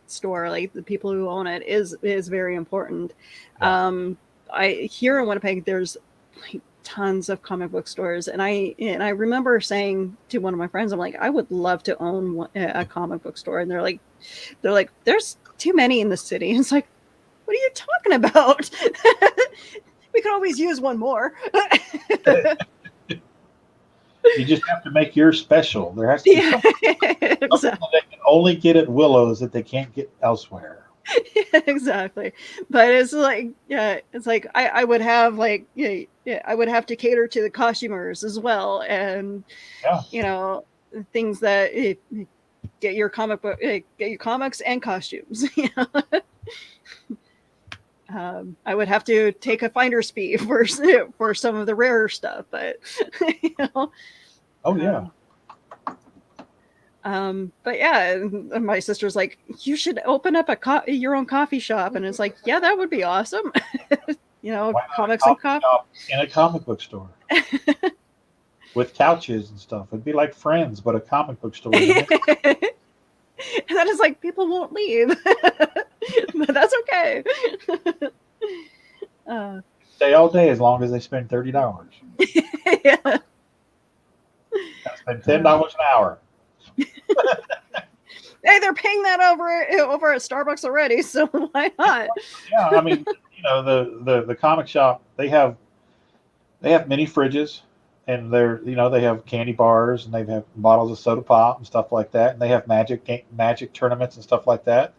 store, like the people who own it, is very important. Yeah. I here in Winnipeg, there's like tons of comic book stores, and I remember saying to one of my friends, I'm like, I would love to own a comic book store, and they're like, there's too many in the city. And it's like, what are you talking about? We could always use one more. You just have to make yours special. There has to be something that they can only get at Willow's that they can't get elsewhere. Yeah, exactly. But it's like, I would have I would have to cater to the costumers as well, and things that get your comics and costumes. I would have to take a finder's fee for some of the rarer stuff, but Oh yeah. But yeah, my sister's like, you should open up your own coffee shop, and it's like, yeah, that would be awesome. Comics and coffee in a comic book store with couches and stuff. It'd be like Friends, but a comic book store. And that is like, people won't leave, but that's okay. Stay all day as long as they spend $30. Yeah. Spend $10 an hour. Hey, they're paying that over at Starbucks already, so why not? Yeah, I mean, the comic shop, they have mini fridges, and they have candy bars, and they have bottles of soda pop and stuff like that, and they have magic tournaments and stuff like that.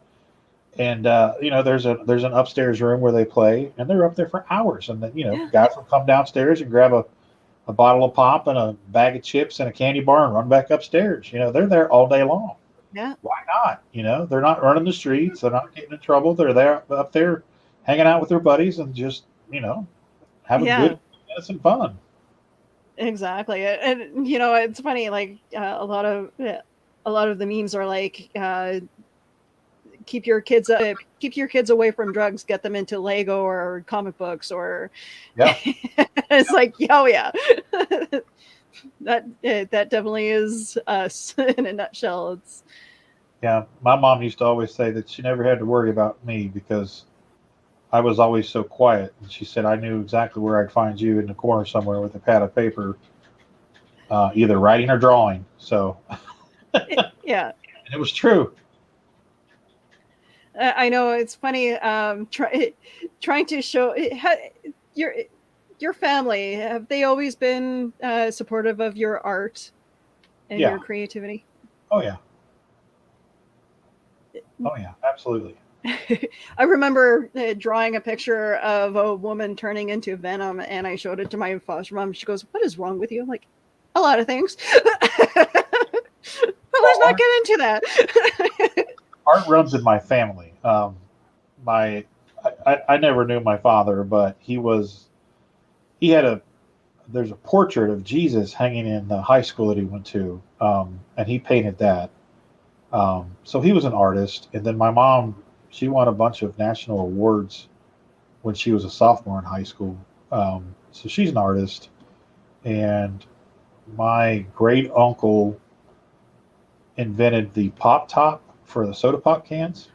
And there's an upstairs room where they play, and they're up there for hours. And then guys will come downstairs and grab a bottle of pop and a bag of chips and a candy bar and run back upstairs. They're there all day long. Yeah. Why not? They're not running the streets. They're not getting in trouble. They're there up there hanging out with their buddies and just having good innocent fun. Exactly. And it's funny, like a lot of the memes are like, keep your kids away from drugs, get them into Lego or comic books, or it's like, oh yeah. that definitely is us in a nutshell. My mom used to always say that she never had to worry about me because I was always so quiet. And she said I knew exactly where I'd find you in the corner somewhere with a pad of paper, either writing or drawing. So yeah, and it was true. I know, it's funny. Trying to show your family, have they always been supportive of your art and your creativity? Oh yeah, absolutely. I remember drawing a picture of a woman turning into Venom, and I showed it to my foster mom. She goes, "What is wrong with you?" I'm like, a lot of things. But let's not get into that. Art runs in my family. I never knew my father, but there's a portrait of Jesus hanging in the high school that he went to, and he painted that. So he was an artist. And then my mom, she won a bunch of national awards when she was a sophomore in high school. So she's an artist. And my great uncle invented the pop top for the soda pop cans.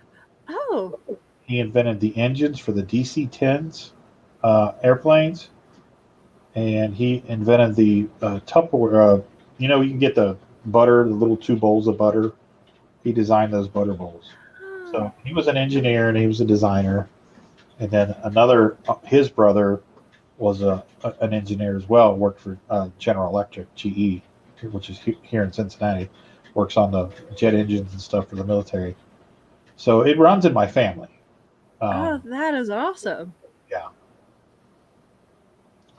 Oh. He invented the engines for the DC-10s airplanes, and he invented the Tupperware. You can get the butter, the little 2 bowls of butter. He designed those butter bowls. So he was an engineer and he was a designer. And then his brother was an engineer as well. Worked for General Electric, GE, which is here in Cincinnati. Works on the jet engines and stuff for the military. So it runs in my family. Oh, that is awesome. Yeah.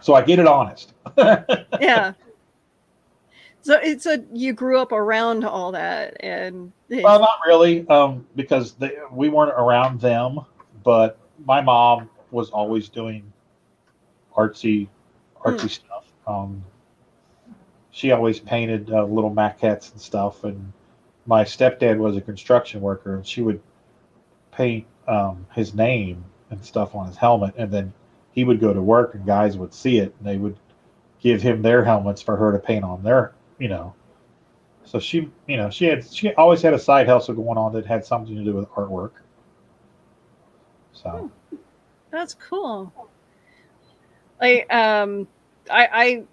So I get it honest. Yeah. So you grew up around all that, and well, not really, because we weren't around them. But my mom was always doing artsy stuff. She always painted little maquettes and stuff. And my stepdad was a construction worker, and she would paint his name and stuff on his helmet, and then he would go to work and guys would see it and they would give him their helmets for her to paint on their, so she always had a side hustle going on that had something to do with artwork. So that's cool. Like I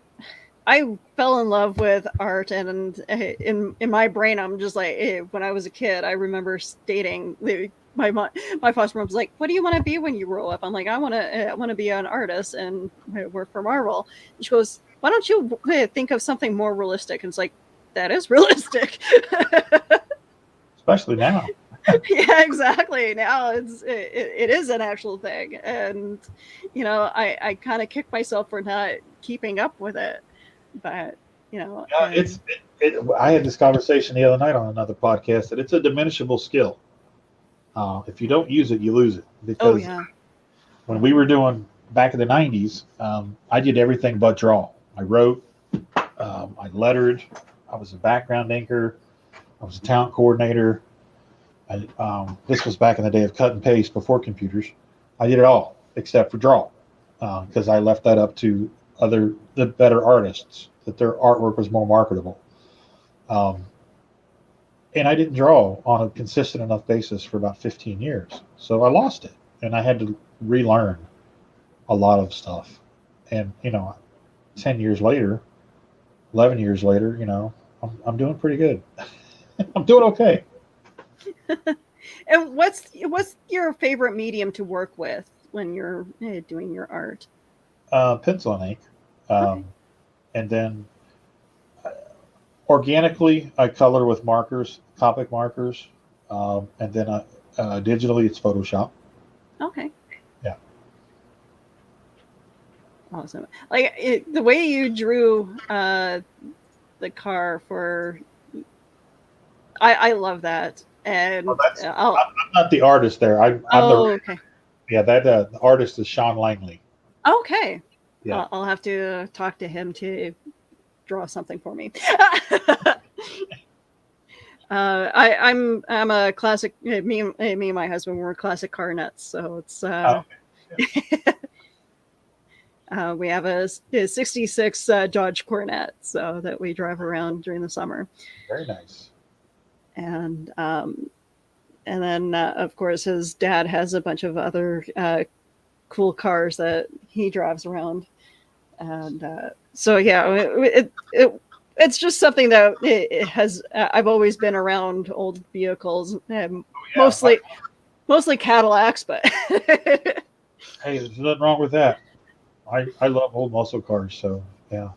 fell in love with art, and in my brain I'm just like, when I was a kid I remember stating, my foster mom was like, what do you want to be when you grow up? I'm like, I want to be an artist and work for Marvel. And she goes, why don't you think of something more realistic? And it's like, that is realistic. Especially now. Yeah, exactly. Now it is an actual thing. And, I kind of kick myself for not keeping up with it. But, Yeah, I had this conversation the other night on another podcast that it's a diminishable skill. If you don't use it, you lose it. Because when we were doing back in the 90s, I did everything but draw. I wrote, I lettered, I was a background inker, I was a talent coordinator. This was back in the day of cut and paste before computers. I did it all except for draw, because I left that up to the better artists, that their artwork was more marketable. And I didn't draw on a consistent enough basis for about 15 years. So I lost it, and I had to relearn a lot of stuff. And, 10 years later, 11 years later, I'm doing pretty good. I'm doing okay. And what's your favorite medium to work with when you're doing your art? Pencil and ink. Okay. And then organically, I color with markers, Copic markers, and then digitally, it's Photoshop. Okay. Yeah. Awesome. Like the way you drew the car for, I love that. And I'm not the artist there. I'm okay. Yeah, the artist is Sean Langley. Okay. Yeah. I'll have to talk to him to draw something for me. I'm a classic. Me and my husband were classic car nuts, so it's. We have a 66 Dodge Coronet, so that we drive around during the summer. Very nice. And then of course his dad has a bunch of other cool cars that he drives around, and so yeah, it's just something that it has. I've always been around old vehicles, mostly Cadillacs, but hey, there's nothing wrong with that. I love old muscle cars, so yeah,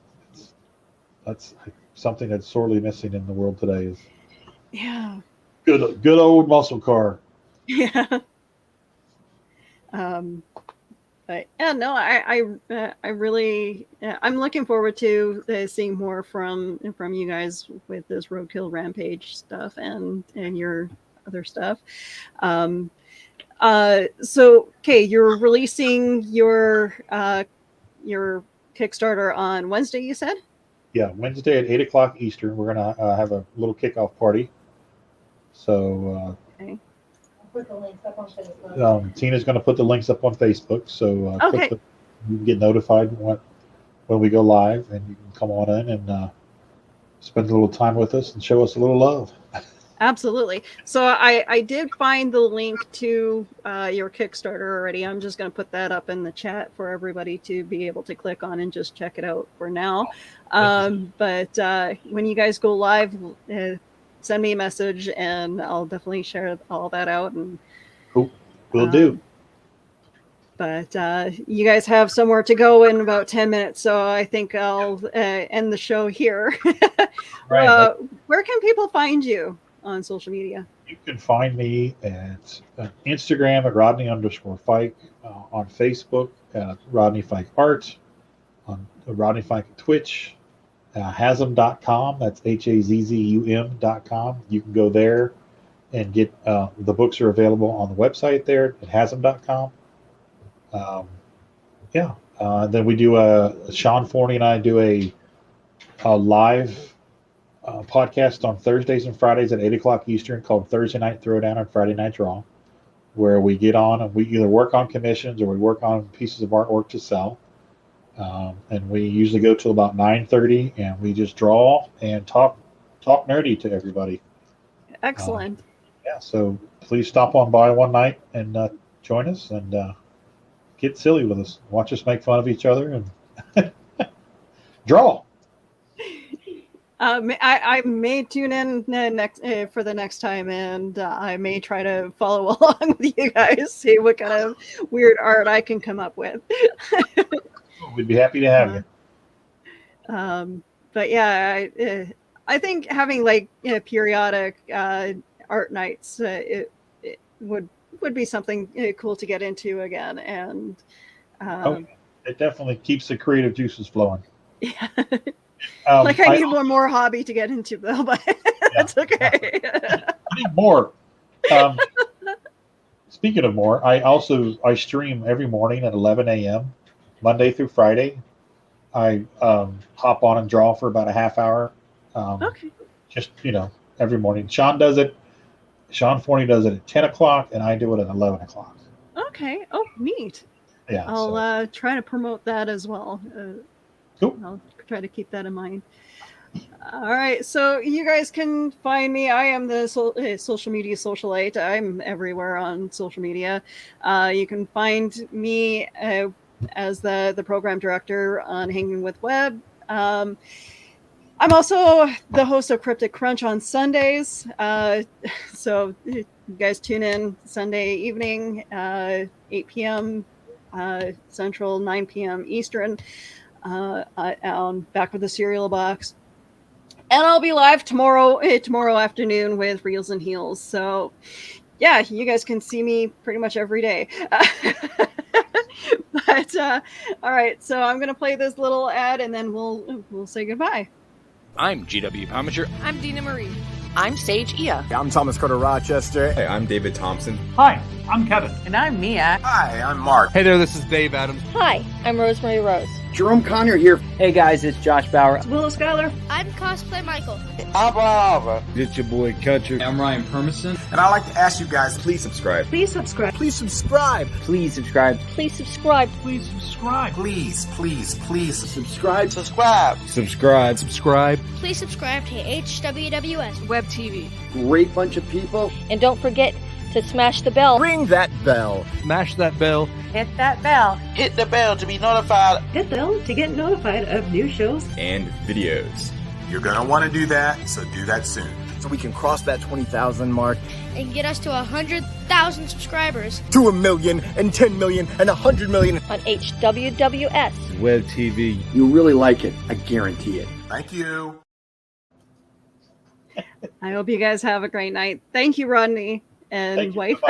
that's something that's sorely missing in the world today. Is good old muscle car. Yeah. But yeah, no, I really, I'm looking forward to seeing more from you guys with this Roadkill Rampage stuff and your other stuff. So, okay, you're releasing your Kickstarter on Wednesday, you said? Yeah, Wednesday at 8 o'clock Eastern. We're going to have a little kickoff party. So Okay. Put the links up on Facebook. Tina's going to put the links up on Facebook. So Okay. you can get notified when we go live, and you can come on in and spend a little time with us and show us a little love. Absolutely. So I did find the link to your Kickstarter already. I'm just going to put that up in the chat for everybody to be able to click on and just check it out for now. But when you guys go live, send me a message and I'll definitely share all that out. And cool. Will do. But you guys have somewhere to go in about 10 minutes. So I think I'll end the show here. Right. Where can people find you on social media? You can find me at Instagram at Rodney_Fyke, on Facebook at Rodney Fyke Art, on Rodney Fyke Twitch, Hazm.com, that's HAZZUM.com. You can go there and get the books are available on the website there at Hazm.com. Then we do Sean Forney and I do a live podcast on Thursdays and Fridays at 8 o'clock Eastern called Thursday Night Throwdown and Friday Night Draw, where we get on and we either work on commissions or we work on pieces of artwork to sell. And we usually go till about 9:30 and we just draw and talk nerdy to everybody. Excellent. So please stop on by one night and join us and get silly with us. Watch us make fun of each other and draw. I may tune in next for the next time, and I may try to follow along with you guys, see what kind of weird art I can come up with. We'd be happy to have you. But yeah, I think having like periodic art nights it would be something cool to get into again, and it definitely keeps the creative juices flowing. Yeah. I need one more hobby to get into, though, but that's okay. I need more. Speaking of more, I stream every morning at 11 a.m. Monday through Friday. I hop on and draw for about a half hour. Okay. Just every morning. Sean Forney does it at 10 o'clock, and I do it at 11 o'clock. Okay. Oh, neat. Yeah. I'll try to promote that as well. Cool. I'll try to keep that in mind. All right, so you guys can find me. I am the social media socialite. I'm everywhere on social media. You can find me as the program director on Hanging with Web. I'm also the host of Cryptid Crunch on Sundays. So you guys tune in Sunday evening, 8 p.m. Central, 9 p.m. Eastern. Back with the cereal box, and I'll be live tomorrow afternoon with Reels and Heels. So yeah, you guys can see me pretty much every day. But all right, so I'm gonna play this little ad and then we'll say goodbye. I'm GW Pomager. I'm Dina Marie. I'm Sage Ia. I'm Thomas Carter Rochester. Hey, I'm David Thompson. Hi, I'm Kevin. And I'm Mia. Hi, I'm Mark. Hey there, this is Dave Adams. Hi, I'm Rosemary Rose. Jerome Conner here. Hey guys, it's Josh Bauer. It's Willow Schuyler. I'm Cosplay Michael. I'm Alva. It's your boy Country. I'm Ryan Permison. And I'd like to ask you guys, please subscribe. Please subscribe. Please subscribe. Please subscribe. Please subscribe. Please subscribe. Please subscribe. Subscribe. Subscribe. Subscribe. Please subscribe to HWWS Web TV. Great bunch of people. And don't forget to smash the bell. Ring that bell. Smash that bell. Hit that bell. Hit the bell to be notified. Hit the bell to get notified of new shows and videos. You're going to want to do that, so do that soon. So we can cross that 20,000 mark. And get us to 100,000 subscribers. To 1 million, and 10 million, and 100 million. On HWWS. Web TV. You'll really like it. I guarantee it. Thank you. I hope you guys have a great night. Thank you, Rodney and wife.